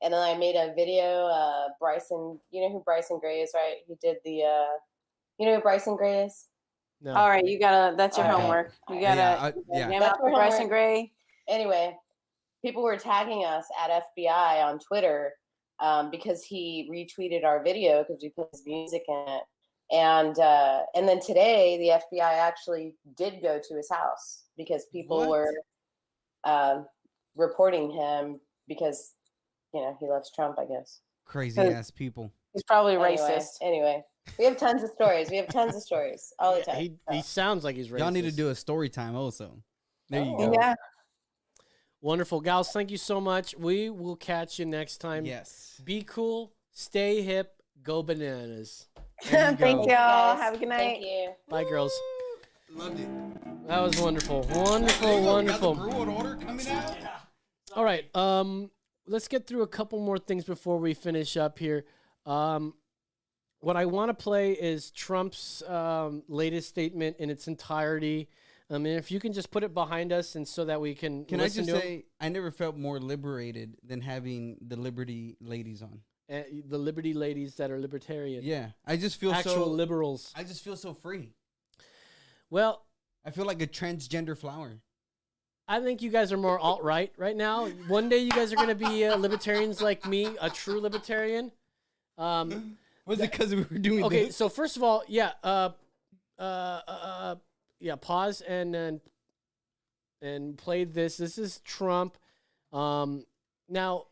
And then I made a video. Bryson, you know who Bryson Gray is, right? He did the. You know who Bryson Gray is? no. All right, that's your All right. homework. You Yeah, gotta yeah. name That's out your Bryson homework. Gray. Anyway, people were tagging us at FBI on Twitter because he retweeted our video because we put his music in it. And then today, the FBI actually did go to his house because people What? were reporting him because, he loves Trump, I guess. Crazy ass people. He's probably Anyway, racist. Anyway, we have tons of stories. all the time. He sounds like he's racist. Y'all need to do a story time also. There you Oh. go. Yeah. Wonderful. Gals, thank you so much. We will catch you next time. Yes. Be cool. Stay hip. Go bananas. There you Thank go. y'all. Guys, Have a good night. Thank you. Bye, girls. Loved it. That was wonderful. Wonderful. Brew order coming out. All right. Let's get through a couple more things before we finish up here. What I want to play is Trump's latest statement in its entirety. I mean, if you can just put it behind us, and so that we can Can I listen just to say, I never felt more liberated than having the Liberty ladies on. the Liberty ladies that are libertarian. Yeah, I just feel Actual so liberals. I just feel so free. Well, I feel like a transgender flower. I think you guys are more alt-right right now. One day you guys are going to be libertarians like me, a true libertarian. Was it because we were doing Okay, this? so first of all, yeah, pause and play this. This is Trump. Now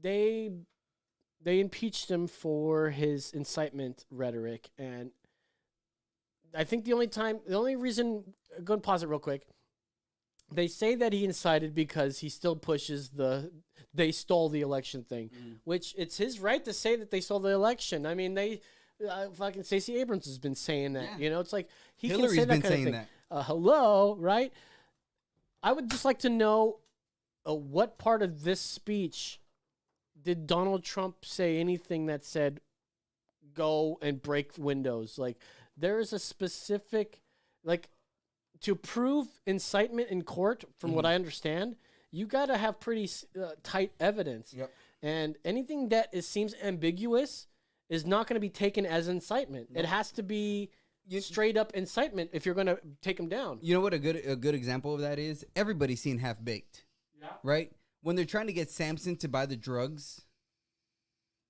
they impeached him for his incitement rhetoric, and I think the only reason, go and pause it real quick. They say that he incited because he still pushes they stole the election thing, which it's his right to say that they stole the election. I mean, fucking Stacey Abrams has been saying that. Yeah. You know, it's like Hillary's can say that been kind saying of thing. that. Hello, right? I would just like to know what part of this speech did Donald Trump say anything that said go and break windows? Like, there is a specific, like, to prove incitement in court, from what I understand, you got to have pretty tight evidence. Yep. And anything that seems ambiguous is not going to be taken as incitement. It has to be straight up incitement if you're going to take them down. You know what a good example of that is? Everybody's seen Half Baked. Yeah. Right? When they're trying to get Samson to buy the drugs,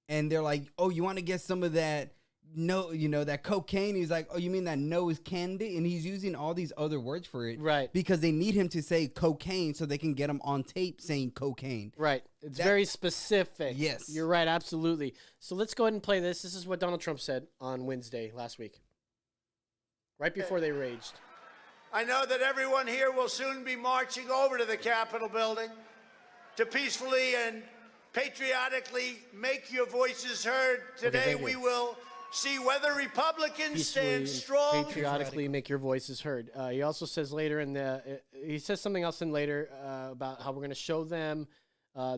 and they're like, "Oh, you want to get some of that that cocaine?" He's like, "Oh, you mean that nose candy?" And he's using all these other words for it. Right. Because they need him to say cocaine so they can get him on tape saying cocaine. Right. It's very specific. Yes. You're right, absolutely. So let's go ahead and play this. This is what Donald Trump said on Wednesday last week, right before they raged. I know that everyone here will soon be marching over to the Capitol building to peacefully and patriotically make your voices heard. Today we will see whether Republicans stand strong. Patriotically make your voices heard. He also says later he says something else later about how we're going to show them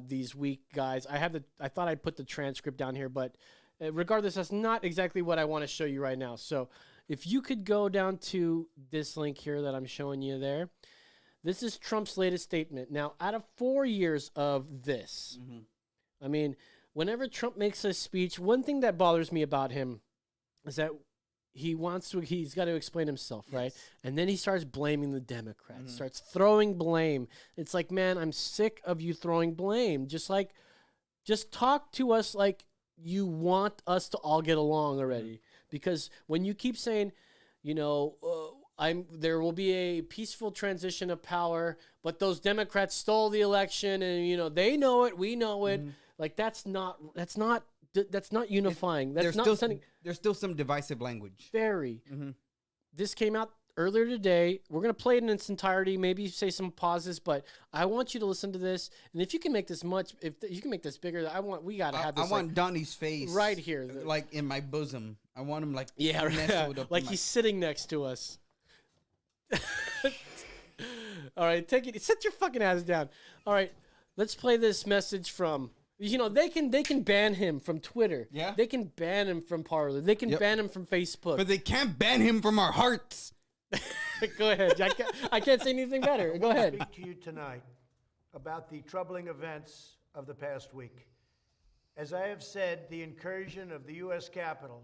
these weak guys. I thought I'd put the transcript down here, but regardless, that's not exactly what I want to show you right now. So if you could go down to this link here that I'm showing you there. This is Trump's latest statement. Now, out of 4 years of this, I mean, whenever Trump makes a speech, one thing that bothers me about him is that he's got to explain himself, right? And then he starts blaming the Democrats, starts throwing blame. It's like, man, I'm sick of you throwing blame. Just talk to us like you want us to all get along already. Because when you keep saying, there will be a peaceful transition of power, but those Democrats stole the election, and they know it, we know it. Like that's not unifying. That's not sending. There's still some divisive language. Very. This came out earlier today. We're gonna play it in its entirety. Maybe say some pauses, but I want you to listen to this. And if you can make this if you can make this bigger, we gotta have this. I want Donnie's face right here, like in my bosom. I want him like nestled up like he's sitting next to us. All right, take it. Sit your fucking ass down. All right, let's play this message from. They can ban him from Twitter. Yeah. They can ban him from Parler. They can ban him from Facebook. But they can't ban him from our hearts. Go ahead. I can't say anything better. Go ahead. I speak to you tonight about the troubling events of the past week. As I have said, the incursion of the U.S. Capitol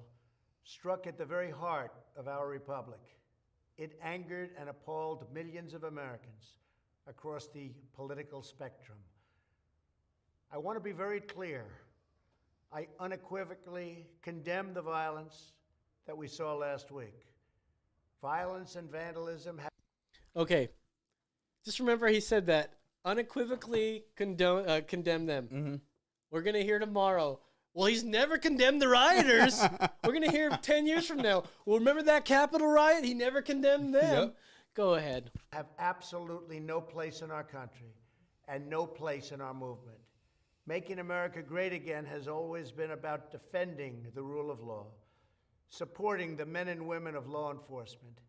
struck at the very heart of our republic. It angered and appalled millions of Americans across the political spectrum. I want to be very clear. I unequivocally condemn the violence that we saw last week. Violence and vandalism have... Okay. Just remember he said that. Unequivocally condemn them. We're going to hear tomorrow. Well, he's never condemned the rioters. We're going to hear 10 years from now. Well, remember that Capitol riot? He never condemned them. Yep. Go ahead. Have absolutely no place in our country and no place in our movement. Making America great again has always been about defending the rule of law, supporting the men and women of law enforcement,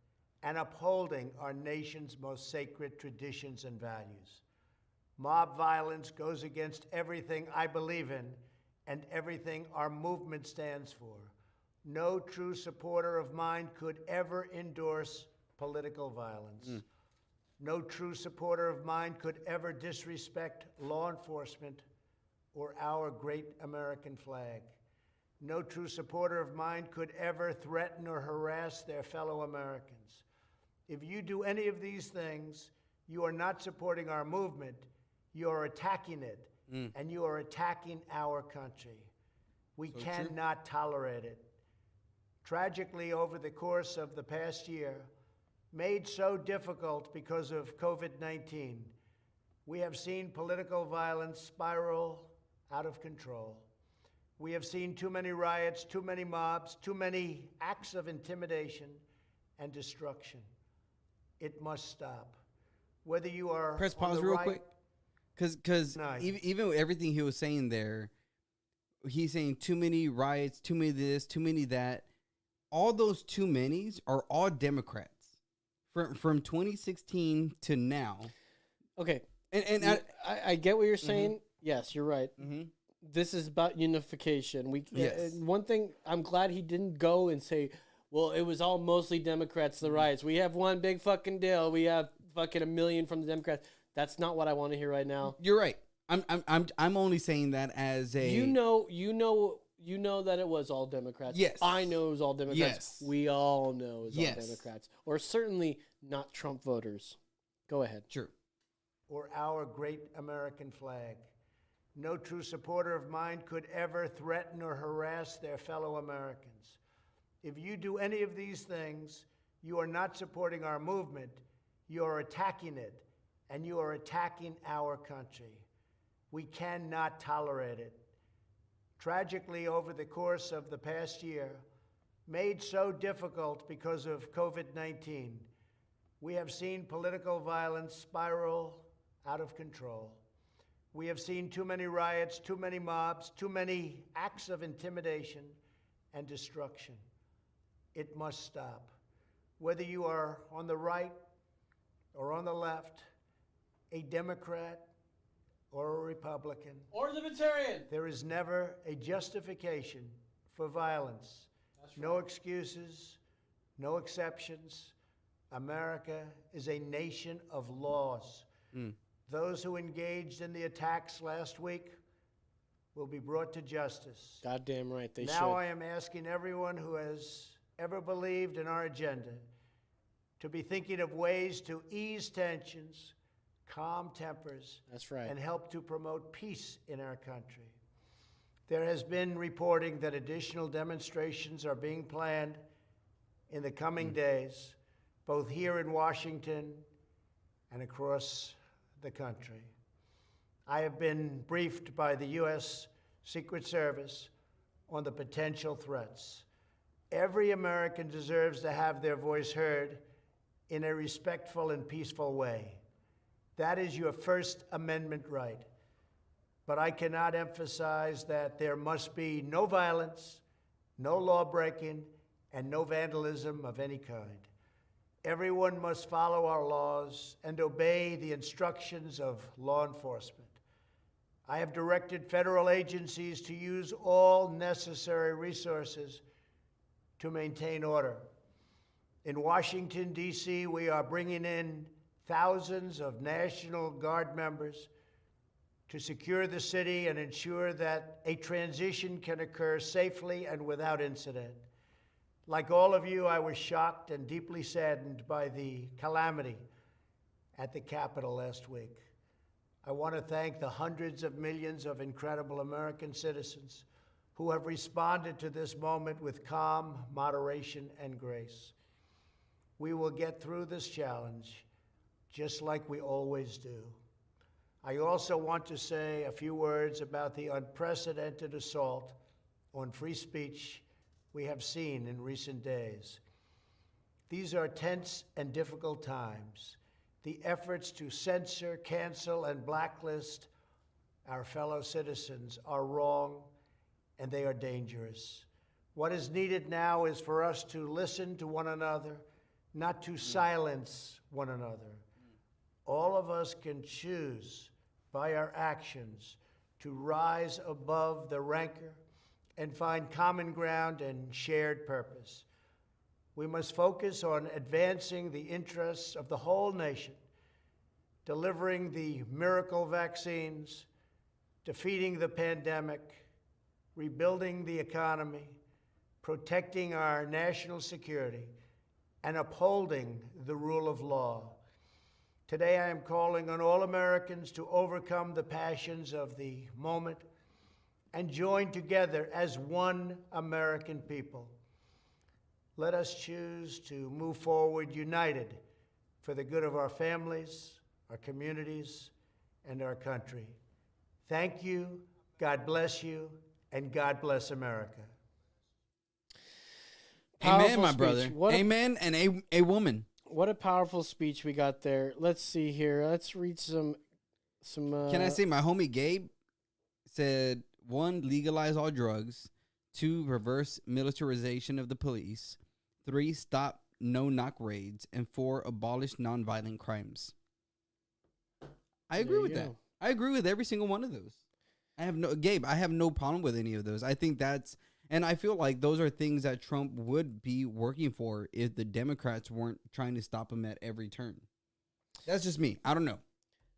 and upholding our nation's most sacred traditions and values. Mob violence goes against everything I believe in and everything our movement stands for. No true supporter of mine could ever endorse political violence. No true supporter of mine could ever disrespect law enforcement or our great American flag. No true supporter of mine could ever threaten or harass their fellow Americans. If you do any of these things, you are not supporting our movement, you are attacking it, and you are attacking our country. We cannot tolerate it. Tragically, over the course of the past year, made so difficult because of COVID-19, we have seen political violence spiral out of control. We have seen too many riots, too many mobs, too many acts of intimidation and destruction. It must stop. Whether you are Press on pause the real right, quick, because Nice. even with everything he was saying there, he's saying too many riots, too many this, too many that. All those too manys are all Democrats from 2016 to now. Okay. And I get what you're saying. Yes, you're right. Mhm. This is about unification. Yes. One thing, I'm glad he didn't go and say, well, it was all mostly Democrats, the riots. We have one big fucking deal. We have fucking 1 million from the Democrats. That's not what I want to hear right now. You're right. I'm only saying that as a You know that it was all Democrats. Yes. I know it was all Democrats. Yes. We all know it was Yes. all Democrats. Or certainly not Trump voters. Go ahead. Sure. or our great American flag. No true supporter of mine could ever threaten or harass their fellow Americans. If you do any of these things, you are not supporting our movement, you are attacking it, and you are attacking our country. We cannot tolerate it. Tragically, over the course of the past year, made so difficult because of COVID-19, we have seen political violence spiral out of control. We have seen too many riots, too many mobs, too many acts of intimidation and destruction. It must stop. Whether you are on the right or on the left, a Democrat or a Republican, or Libertarian, there is never a justification for violence. No excuses, no exceptions. America is a nation of laws. Those who engaged in the attacks last week will be brought to justice. Goddamn right, they should. Now I am asking everyone who has ever believed in our agenda to be thinking of ways to ease tensions, calm tempers, That's right. and help to promote peace in our country. There has been reporting that additional demonstrations are being planned in the coming days, both here in Washington and across the country. I have been briefed by the U.S. Secret Service on the potential threats. Every American deserves to have their voice heard in a respectful and peaceful way. That is your First Amendment right. But I cannot emphasize that there must be no violence, no law breaking, and no vandalism of any kind. Everyone must follow our laws and obey the instructions of law enforcement. I have directed federal agencies to use all necessary resources to maintain order. In Washington, D.C., we are bringing in thousands of National Guard members to secure the city and ensure that a transition can occur safely and without incident. Like all of you, I was shocked and deeply saddened by the calamity at the Capitol last week. I want to thank the hundreds of millions of incredible American citizens who have responded to this moment with calm, moderation, and grace. We will get through this challenge just like we always do. I also want to say a few words about the unprecedented assault on free speech we have seen in recent days. These are tense and difficult times. The efforts to censor, cancel, and blacklist our fellow citizens are wrong, and they are dangerous. What is needed now is for us to listen to one another, not to silence one another. All of us can choose by our actions to rise above the rancor and find common ground and shared purpose. We must focus on advancing the interests of the whole nation delivering the miracle vaccines, defeating the pandemic, rebuilding the economy, protecting our national security, and upholding the rule of law. Today, I am calling on all Americans to overcome the passions of the moment and join together as one American people. Let us choose to move forward united for the good of our families, our communities, and our country. Thank you, God bless you, and God bless America. Amen, my speech. brother. Amen, and a woman. What a powerful speech we got there. Let's see here. Let's read some. Can I say my homie Gabe said, 1, legalize all drugs. 2, reverse militarization of the police. 3, stop no-knock raids. And 4, abolish nonviolent crimes. I agree with that. I agree with every single one of those. I have no problem with any of those. I think and I feel like those are things that Trump would be working for if the Democrats weren't trying to stop him at every turn. That's just me. I don't know.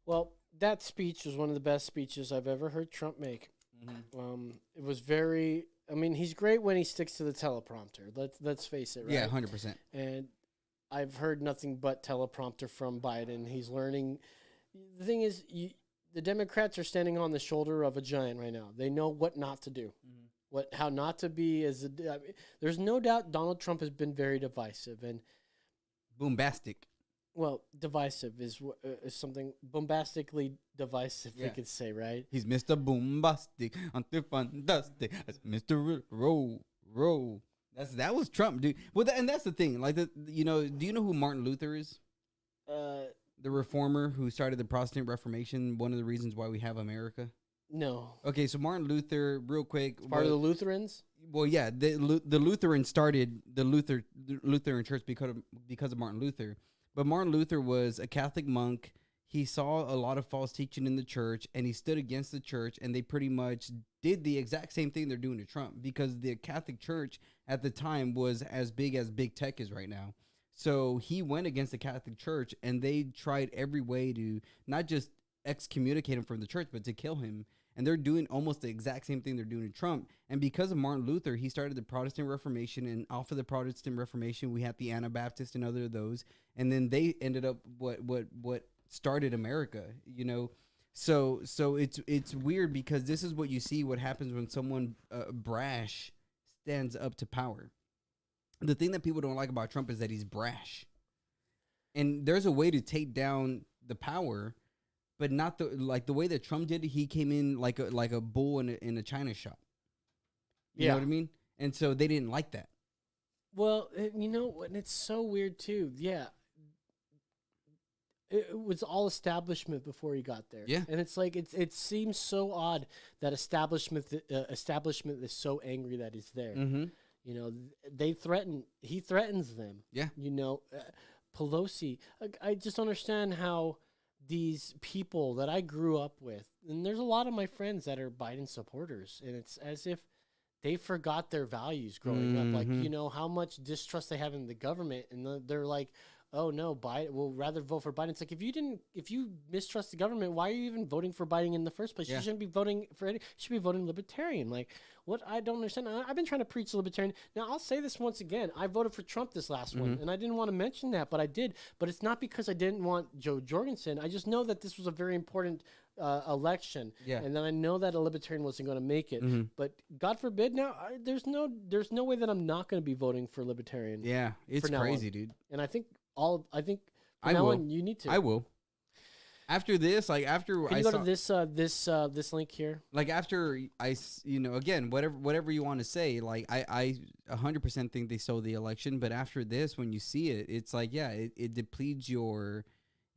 Well, that speech was one of the best speeches I've ever heard Trump make. Mm-hmm. It was very. I mean, he's great when he sticks to the teleprompter. Let's face it. Right? Yeah, 100%. And I've heard nothing but teleprompter from Biden. He's learning. The thing is, the Democrats are standing on the shoulder of a giant right now. They know what not to do. Mm-hmm. How not to be there's no doubt Donald Trump has been very divisive and bombastic. Well, divisive is something bombastically divisive, we could say, right? He's Mr. Bombastic, fantastic, Mr. Roll. That was Trump, dude. Well, and that's the thing. Like, do you know who Martin Luther is? The reformer who started the Protestant Reformation. One of the reasons why we have America. No. Okay, so Martin Luther, real quick. Part of the Lutherans? Well, yeah, the Lutherans started the Lutheran Church because of Martin Luther. But Martin Luther was a Catholic monk. He saw a lot of false teaching in the church, and he stood against the church, and they pretty much did the exact same thing they're doing to Trump, because the Catholic Church at the time was as big tech is right now. So he went against the Catholic Church, and they tried every way to not just excommunicate him from the church, but to kill him. And they're doing almost the exact same thing they're doing to Trump. And because of Martin Luther, he started the Protestant Reformation. And off of the Protestant Reformation, we had the Anabaptists and other of those. And then they ended up what started America, you know. So it's weird, because this is what you see what happens when someone brash stands up to power. The thing that people don't like about Trump is that he's brash. And there's a way to take down the power, but not the way that Trump did it. He came in like a bull in a china shop. You know what I mean? And so they didn't like that. Well, you know, and it's so weird too. Yeah, it was all establishment before he got there. Yeah, and it's like it seems so odd that establishment is so angry that he's there. Mm-hmm. You know, he threatens them. Yeah, you know, Pelosi. I just understand how these people that I grew up with, and there's a lot of my friends that are Biden supporters, and it's as if they forgot their values growing up. Like, you know, how much distrust they have in the government, and they're like, oh no, Biden, we'll rather vote for Biden. It's like, if you mistrust the government, why are you even voting for Biden in the first place? You shouldn't be voting for you should be voting Libertarian. Like, what I don't understand. I've been trying to preach Libertarian. Now, I'll say this once again. I voted for Trump this last one, and I didn't want to mention that, but I did. But it's not because I didn't want Joe Jorgensen. I just know that this was a very important election, and then I know that a Libertarian wasn't going to make it. But God forbid, now there's no way that I'm not going to be voting for Libertarian. Yeah, it's crazy, dude. And I think from now on, you need to. I will. After this, like after Can you go to this link here? Like after again, whatever you want to say, like I 100% think they stole the election, but after this, when you see it, it's like, yeah, it depletes your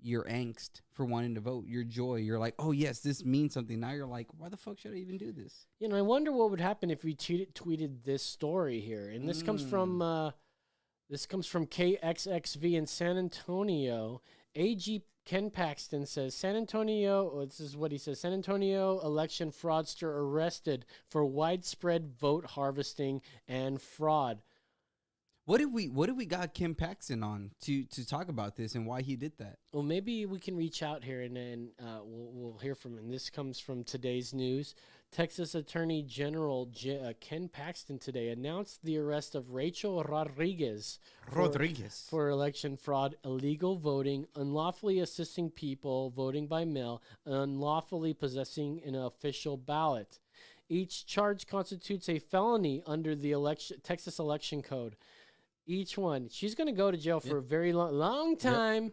angst for wanting to vote, your joy. You're like, oh yes, this means something. Now you're like, why the fuck should I even do this? You know, I wonder what would happen if we tweeted this story here, and this comes from KXXV in San Antonio. AG Ken Paxton says, this is what he says, San Antonio election fraudster arrested for widespread vote harvesting and fraud. What did we got Kim Paxton on to talk about this and why he did that? Well, maybe we can reach out here and then we'll hear from him. This comes from today's news. Texas Attorney General Ken Paxton today announced the arrest of Rachel Rodriguez for election fraud, illegal voting, unlawfully assisting people voting by mail, unlawfully possessing an official ballot. Each charge constitutes a felony under the Texas Election Code. Each one. She's going to go to jail for a very long time. Yep.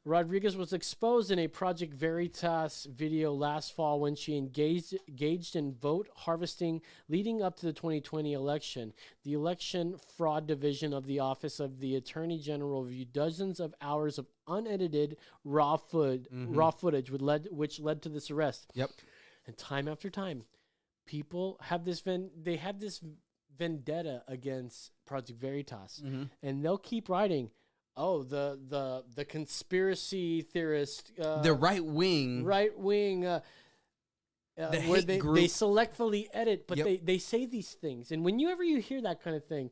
Rodriguez was exposed in a Project Veritas video last fall when she engaged in vote harvesting leading up to the 2020 election. The Election Fraud Division of the Office of the Attorney General reviewed dozens of hours of unedited raw footage which led to this arrest. Yep. And time after time, people have this vendetta against Project Veritas, and they'll keep writing. Oh, the conspiracy theorist, the right wing, where they selectively edit, but they say these things, and whenever you hear that kind of thing,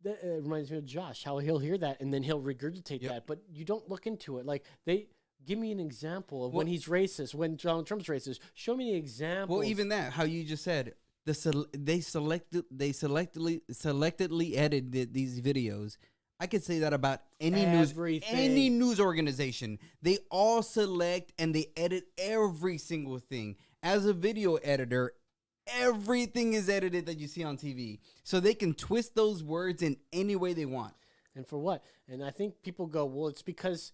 that reminds me of Josh, how he'll hear that and then he'll regurgitate that, but you don't look into it. Like they give me an example of when he's racist, when Donald Trump's racist. Show me the example. Well, even that, how you just said. They selectively edited these videos. I could say that about any news organization. They all select and they edit every single thing. As a video editor, everything is edited that you see on TV, so they can twist those words in any way they want. And for what? And I think people go, well, it's because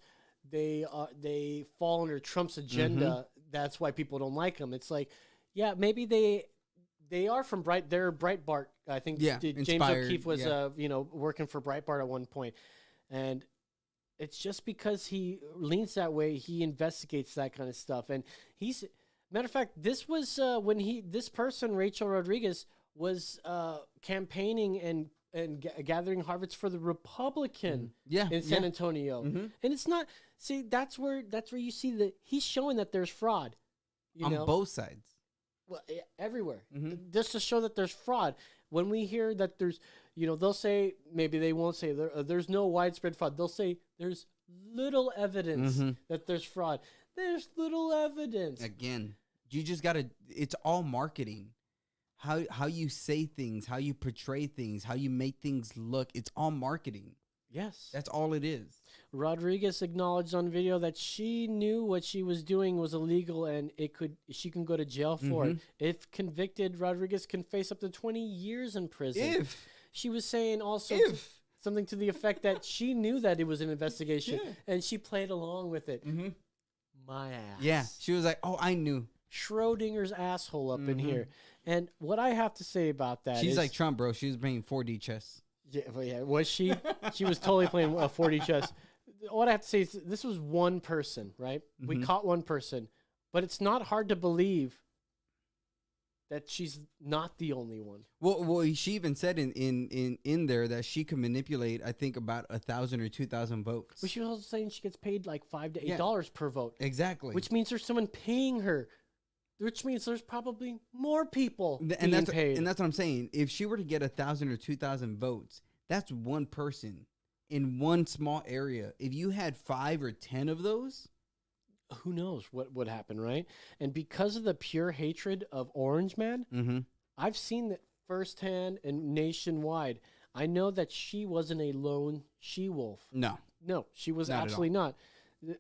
they fall under Trump's agenda. That's why people don't like them. It's like, yeah, maybe they are from they're Breitbart. I think James O'Keefe was working for Breitbart at one point. And it's just because he leans that way, he investigates that kind of stuff. And matter of fact, this was when this person, Rachel Rodriguez, was campaigning and gathering harvests for the Republican in San Antonio. And it's not, that's where you see that he's showing that there's fraud. On both sides. Well, everywhere, just to show that there's fraud. When we hear that there's, they'll say, maybe they won't say there's no widespread fraud. They'll say there's little evidence that there's fraud. There's little evidence. Again, you just gotta. It's all marketing. How you say things, how you portray things, how you make things look. It's all marketing. Yes, that's all it is. Rodriguez acknowledged on video that she knew what she was doing was illegal and she can go to jail for it. If convicted, Rodriguez can face up to 20 years in prison. She was saying also something to the effect that she knew that it was an investigation and she played along with it. My ass. Yeah, she was like, "Oh, I knew." Schrodinger's asshole up in here. And what I have to say about that She's like Trump, bro. She was playing 4D chess. Yeah, was she? She was totally playing 4D chess. What I have to say is this was one person, right? We caught one person, but it's not hard to believe that she's not the only one. Well, she even said in there that she could manipulate, I think, about 1,000 or 2,000 votes. But she was also saying she gets paid like $5 to $8 per vote. Exactly. Which means there's someone paying her. Which means there's probably more people being paid. And that's what I'm saying. If she were to get 1,000 or 2,000 votes, that's one person in one small area. If you had 5 or 10 of those, who knows what would happen, right? And because of the pure hatred of Orange Man, I've seen that firsthand and nationwide. I know that she wasn't a lone she-wolf. No, she was absolutely not.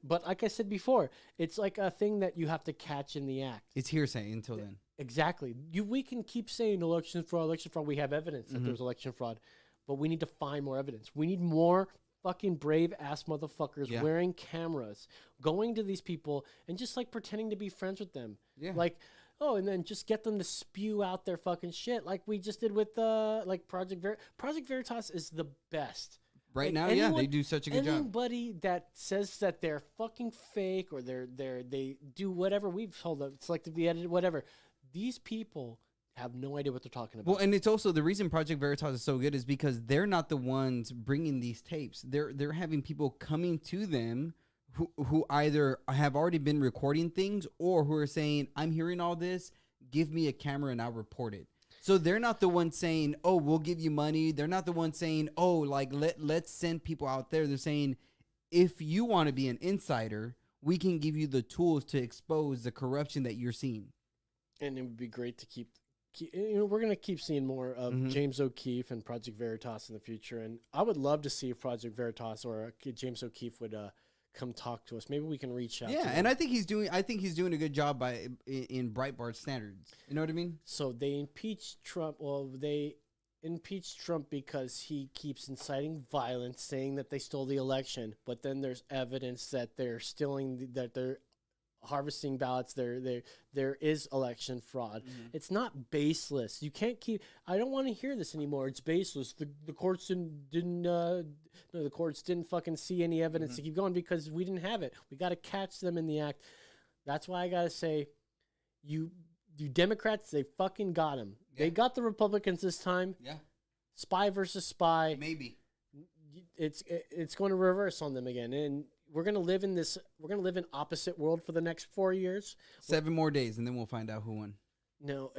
But like I said before, it's like a thing that you have to catch in the act. It's hearsay until then. Exactly. We can keep saying election fraud. We have evidence that there's election fraud, but we need to find more evidence. We need more fucking brave ass motherfuckers wearing cameras, going to these people and just like pretending to be friends with them. Yeah. Like, and then just get them to spew out their fucking shit like we just did with like Project Veritas is the best. Right now, they do such a good job. Anybody that says that they're fucking fake or they do whatever we've told them, selectively edited, whatever, these people have no idea what they're talking about. Well, and it's also the reason Project Veritas is so good is because they're not the ones bringing these tapes. They're having people coming to them who either have already been recording things or who are saying, "I'm hearing all this. Give me a camera and I'll report it." So they're not the ones saying, "Oh, we'll give you money." They're not the ones saying, "Oh, like let's send people out there." They're saying, "If you want to be an insider, we can give you the tools to expose the corruption that you're seeing." And it would be great to keep we're going to keep seeing more of James O'Keefe and Project Veritas in the future. And I would love to see if Project Veritas or James O'Keefe would come talk to us. Maybe we can reach out. Yeah, and I think he's doing a good job in Breitbart standards. You know what I mean? So they impeached Trump. Well, they impeached Trump because he keeps inciting violence, saying that they stole the election. But then there's evidence that they're stealing, that they're harvesting ballots. There is election fraud. It's not baseless. You can't keep. I don't want to hear this anymore. It's baseless. The courts the courts didn't fucking see any evidence to keep going because we didn't have it. We got to catch them in the act. That's why I gotta say, you Democrats, they fucking got him. Yeah. They got the Republicans this time. Yeah. Spy versus spy. Maybe. It's going to reverse on them again, and we're going to live in this. We're going to live in opposite world for the next 4 years. 7 more days, and then we'll find out who won. No.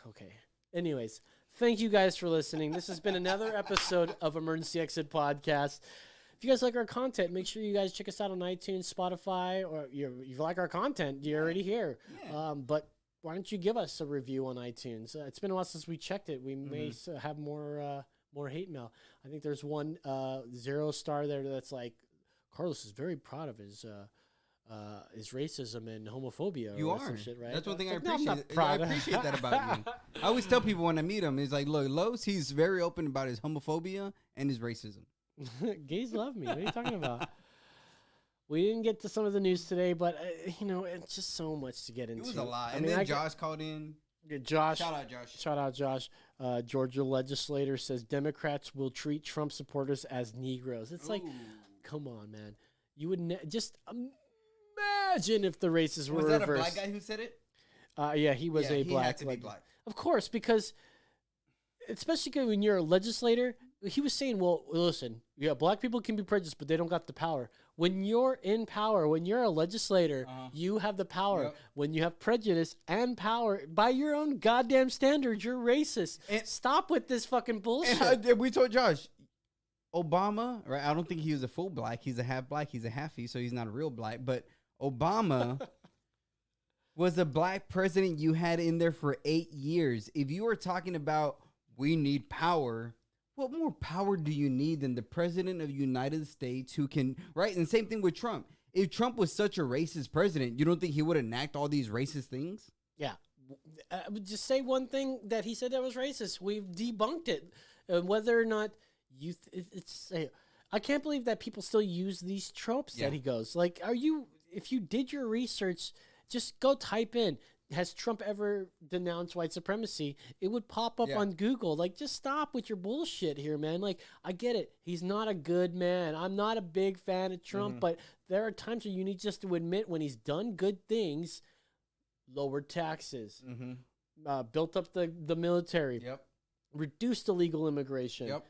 Okay. Anyways, thank you guys for listening. This has been another episode of Emergency Exit Podcast. If you guys like our content, make sure you guys check us out on iTunes, Spotify, or you like our content, you're already here. Yeah. But why don't you give us a review on iTunes? It's been a while since we checked it. We may have more hate mail. I think there's one 0-star there that's like, Carlos is very proud of his racism and homophobia. You or are. Some shit, right? That's one thing I No, appreciate. I'm not proud. I appreciate that about you. I always tell people when I meet him, he's like, look, Los, he's very open about his homophobia and his racism. Gays love me. What are you talking about? We didn't get to some of the news today, but it's just so much to get into. It was a lot. And then Josh called in. Josh. Shout out, Josh. Shout out, Josh. Georgia legislator says Democrats will treat Trump supporters as Negroes. It's like, come on, man. You would just imagine if the races were reversed. Was that a black guy who said it? Yeah, he was a black. Had to be black. Of course, because especially when you're a legislator, he was saying, well, listen, yeah, black people can be prejudiced, but they don't got the power. When you're in power, when you're a legislator, you have the power. Yep. When you have prejudice and power, by your own goddamn standards, you're racist. And stop with this fucking bullshit. And we told Josh, Obama, right? I don't think he was a full black. He's a half black. He's a halfie, so he's not a real black. But Obama was a black president you had in there for 8 years. If you were talking about we need power, what more power do you need than the president of the United States who can, right? And same thing with Trump. If Trump was such a racist president, you don't think he would enact all these racist things? Yeah. I would just say one thing that he said that was racist. We've debunked it. Whether or not I can't believe that people still use these tropes that he goes. Like, if you did your research, just go type in, has Trump ever denounced white supremacy? It would pop up on Google. Like, just stop with your bullshit here, man. Like, I get it. He's not a good man. I'm not a big fan of Trump, but there are times where you need just to admit when he's done good things, lowered taxes, built up the military, reduced illegal immigration,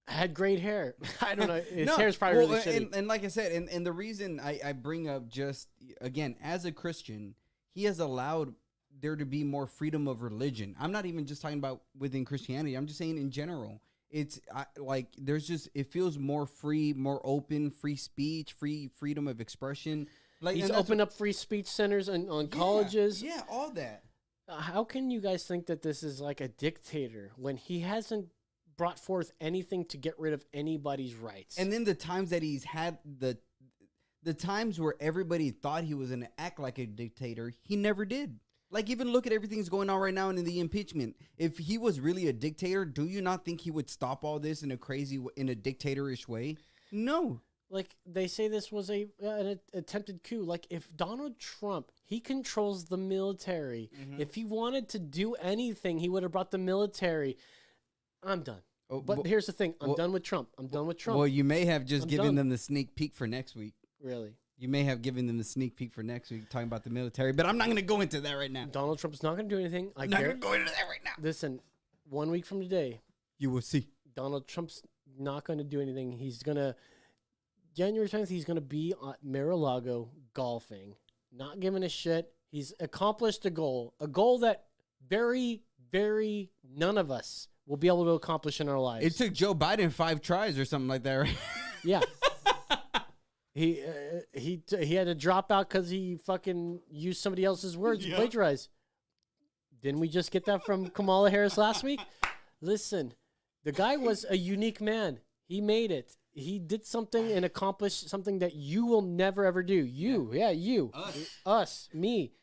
had great hair. I don't know. His hair's probably really shitty. And like I said, and the reason I bring up just, again, as a Christian, he has allowed there to be more freedom of religion. I'm not even just talking about within Christianity. I'm just saying in general. It's it feels more free, more open, free speech, freedom of expression. Like, he's opened up free speech centers on colleges. Yeah, all that. How can you guys think that this is like a dictator when he hasn't brought forth anything to get rid of anybody's rights? And then the times that he's had the times where everybody thought he was going to act like a dictator, he never did. Like, even look at everything that's going on right now in the impeachment. If he was really a dictator, do you not think he would stop all this in a dictatorish way? No. Like, they say this was an attempted coup. Like, if Donald Trump, he controls the military. If he wanted to do anything, he would have brought the military. I'm done. But here's the thing. I'm done with Trump. I'm done with Trump. Well, you may have just given them the sneak peek for next week. Really? You may have given them the sneak peek for next week talking about the military, but I'm not going to go into that right now. Donald Trump's not going to do anything. I'm not going to go into that right now. Listen, 1 week from today, you will see. Donald Trump's not going to do anything. He's going to, January 10th, he's going to be at Mar-a-Lago golfing, not giving a shit. He's accomplished a goal that very, very none of us will be able to accomplish in our lives. It took Joe Biden 5 tries or something like that, right? Yeah. He had to drop out because he fucking used somebody else's words, plagiarized. Didn't we just get that from Kamala Harris last week? Listen, the guy was a unique man. He made it. He did something and accomplished something that you will never ever do. You. Us. Me.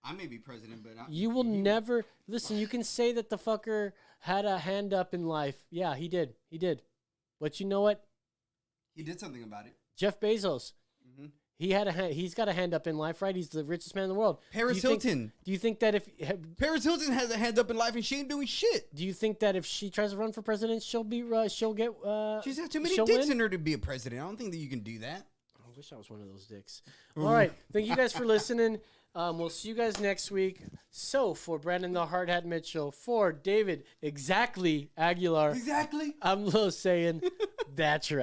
I may be president, but you will never listen. You can say that the fucker had a hand up in life. Yeah, he did. But you know what? He did something about it. Jeff Bezos. Mm-hmm. He's got a hand up in life, right? He's the richest man in the world. Paris Hilton. Do you think that if Paris Hilton has a hand up in life and she ain't doing shit? Do you think that if she tries to run for president, she'll get? She's had too many dicks in her to be a president. I don't think that you can do that. I wish I was one of those dicks. All right, thank you guys for listening. We'll see you guys next week. So for Brandon the Hard Hat Mitchell, for David exactly Aguilar, exactly. I'm Lo saying that's right.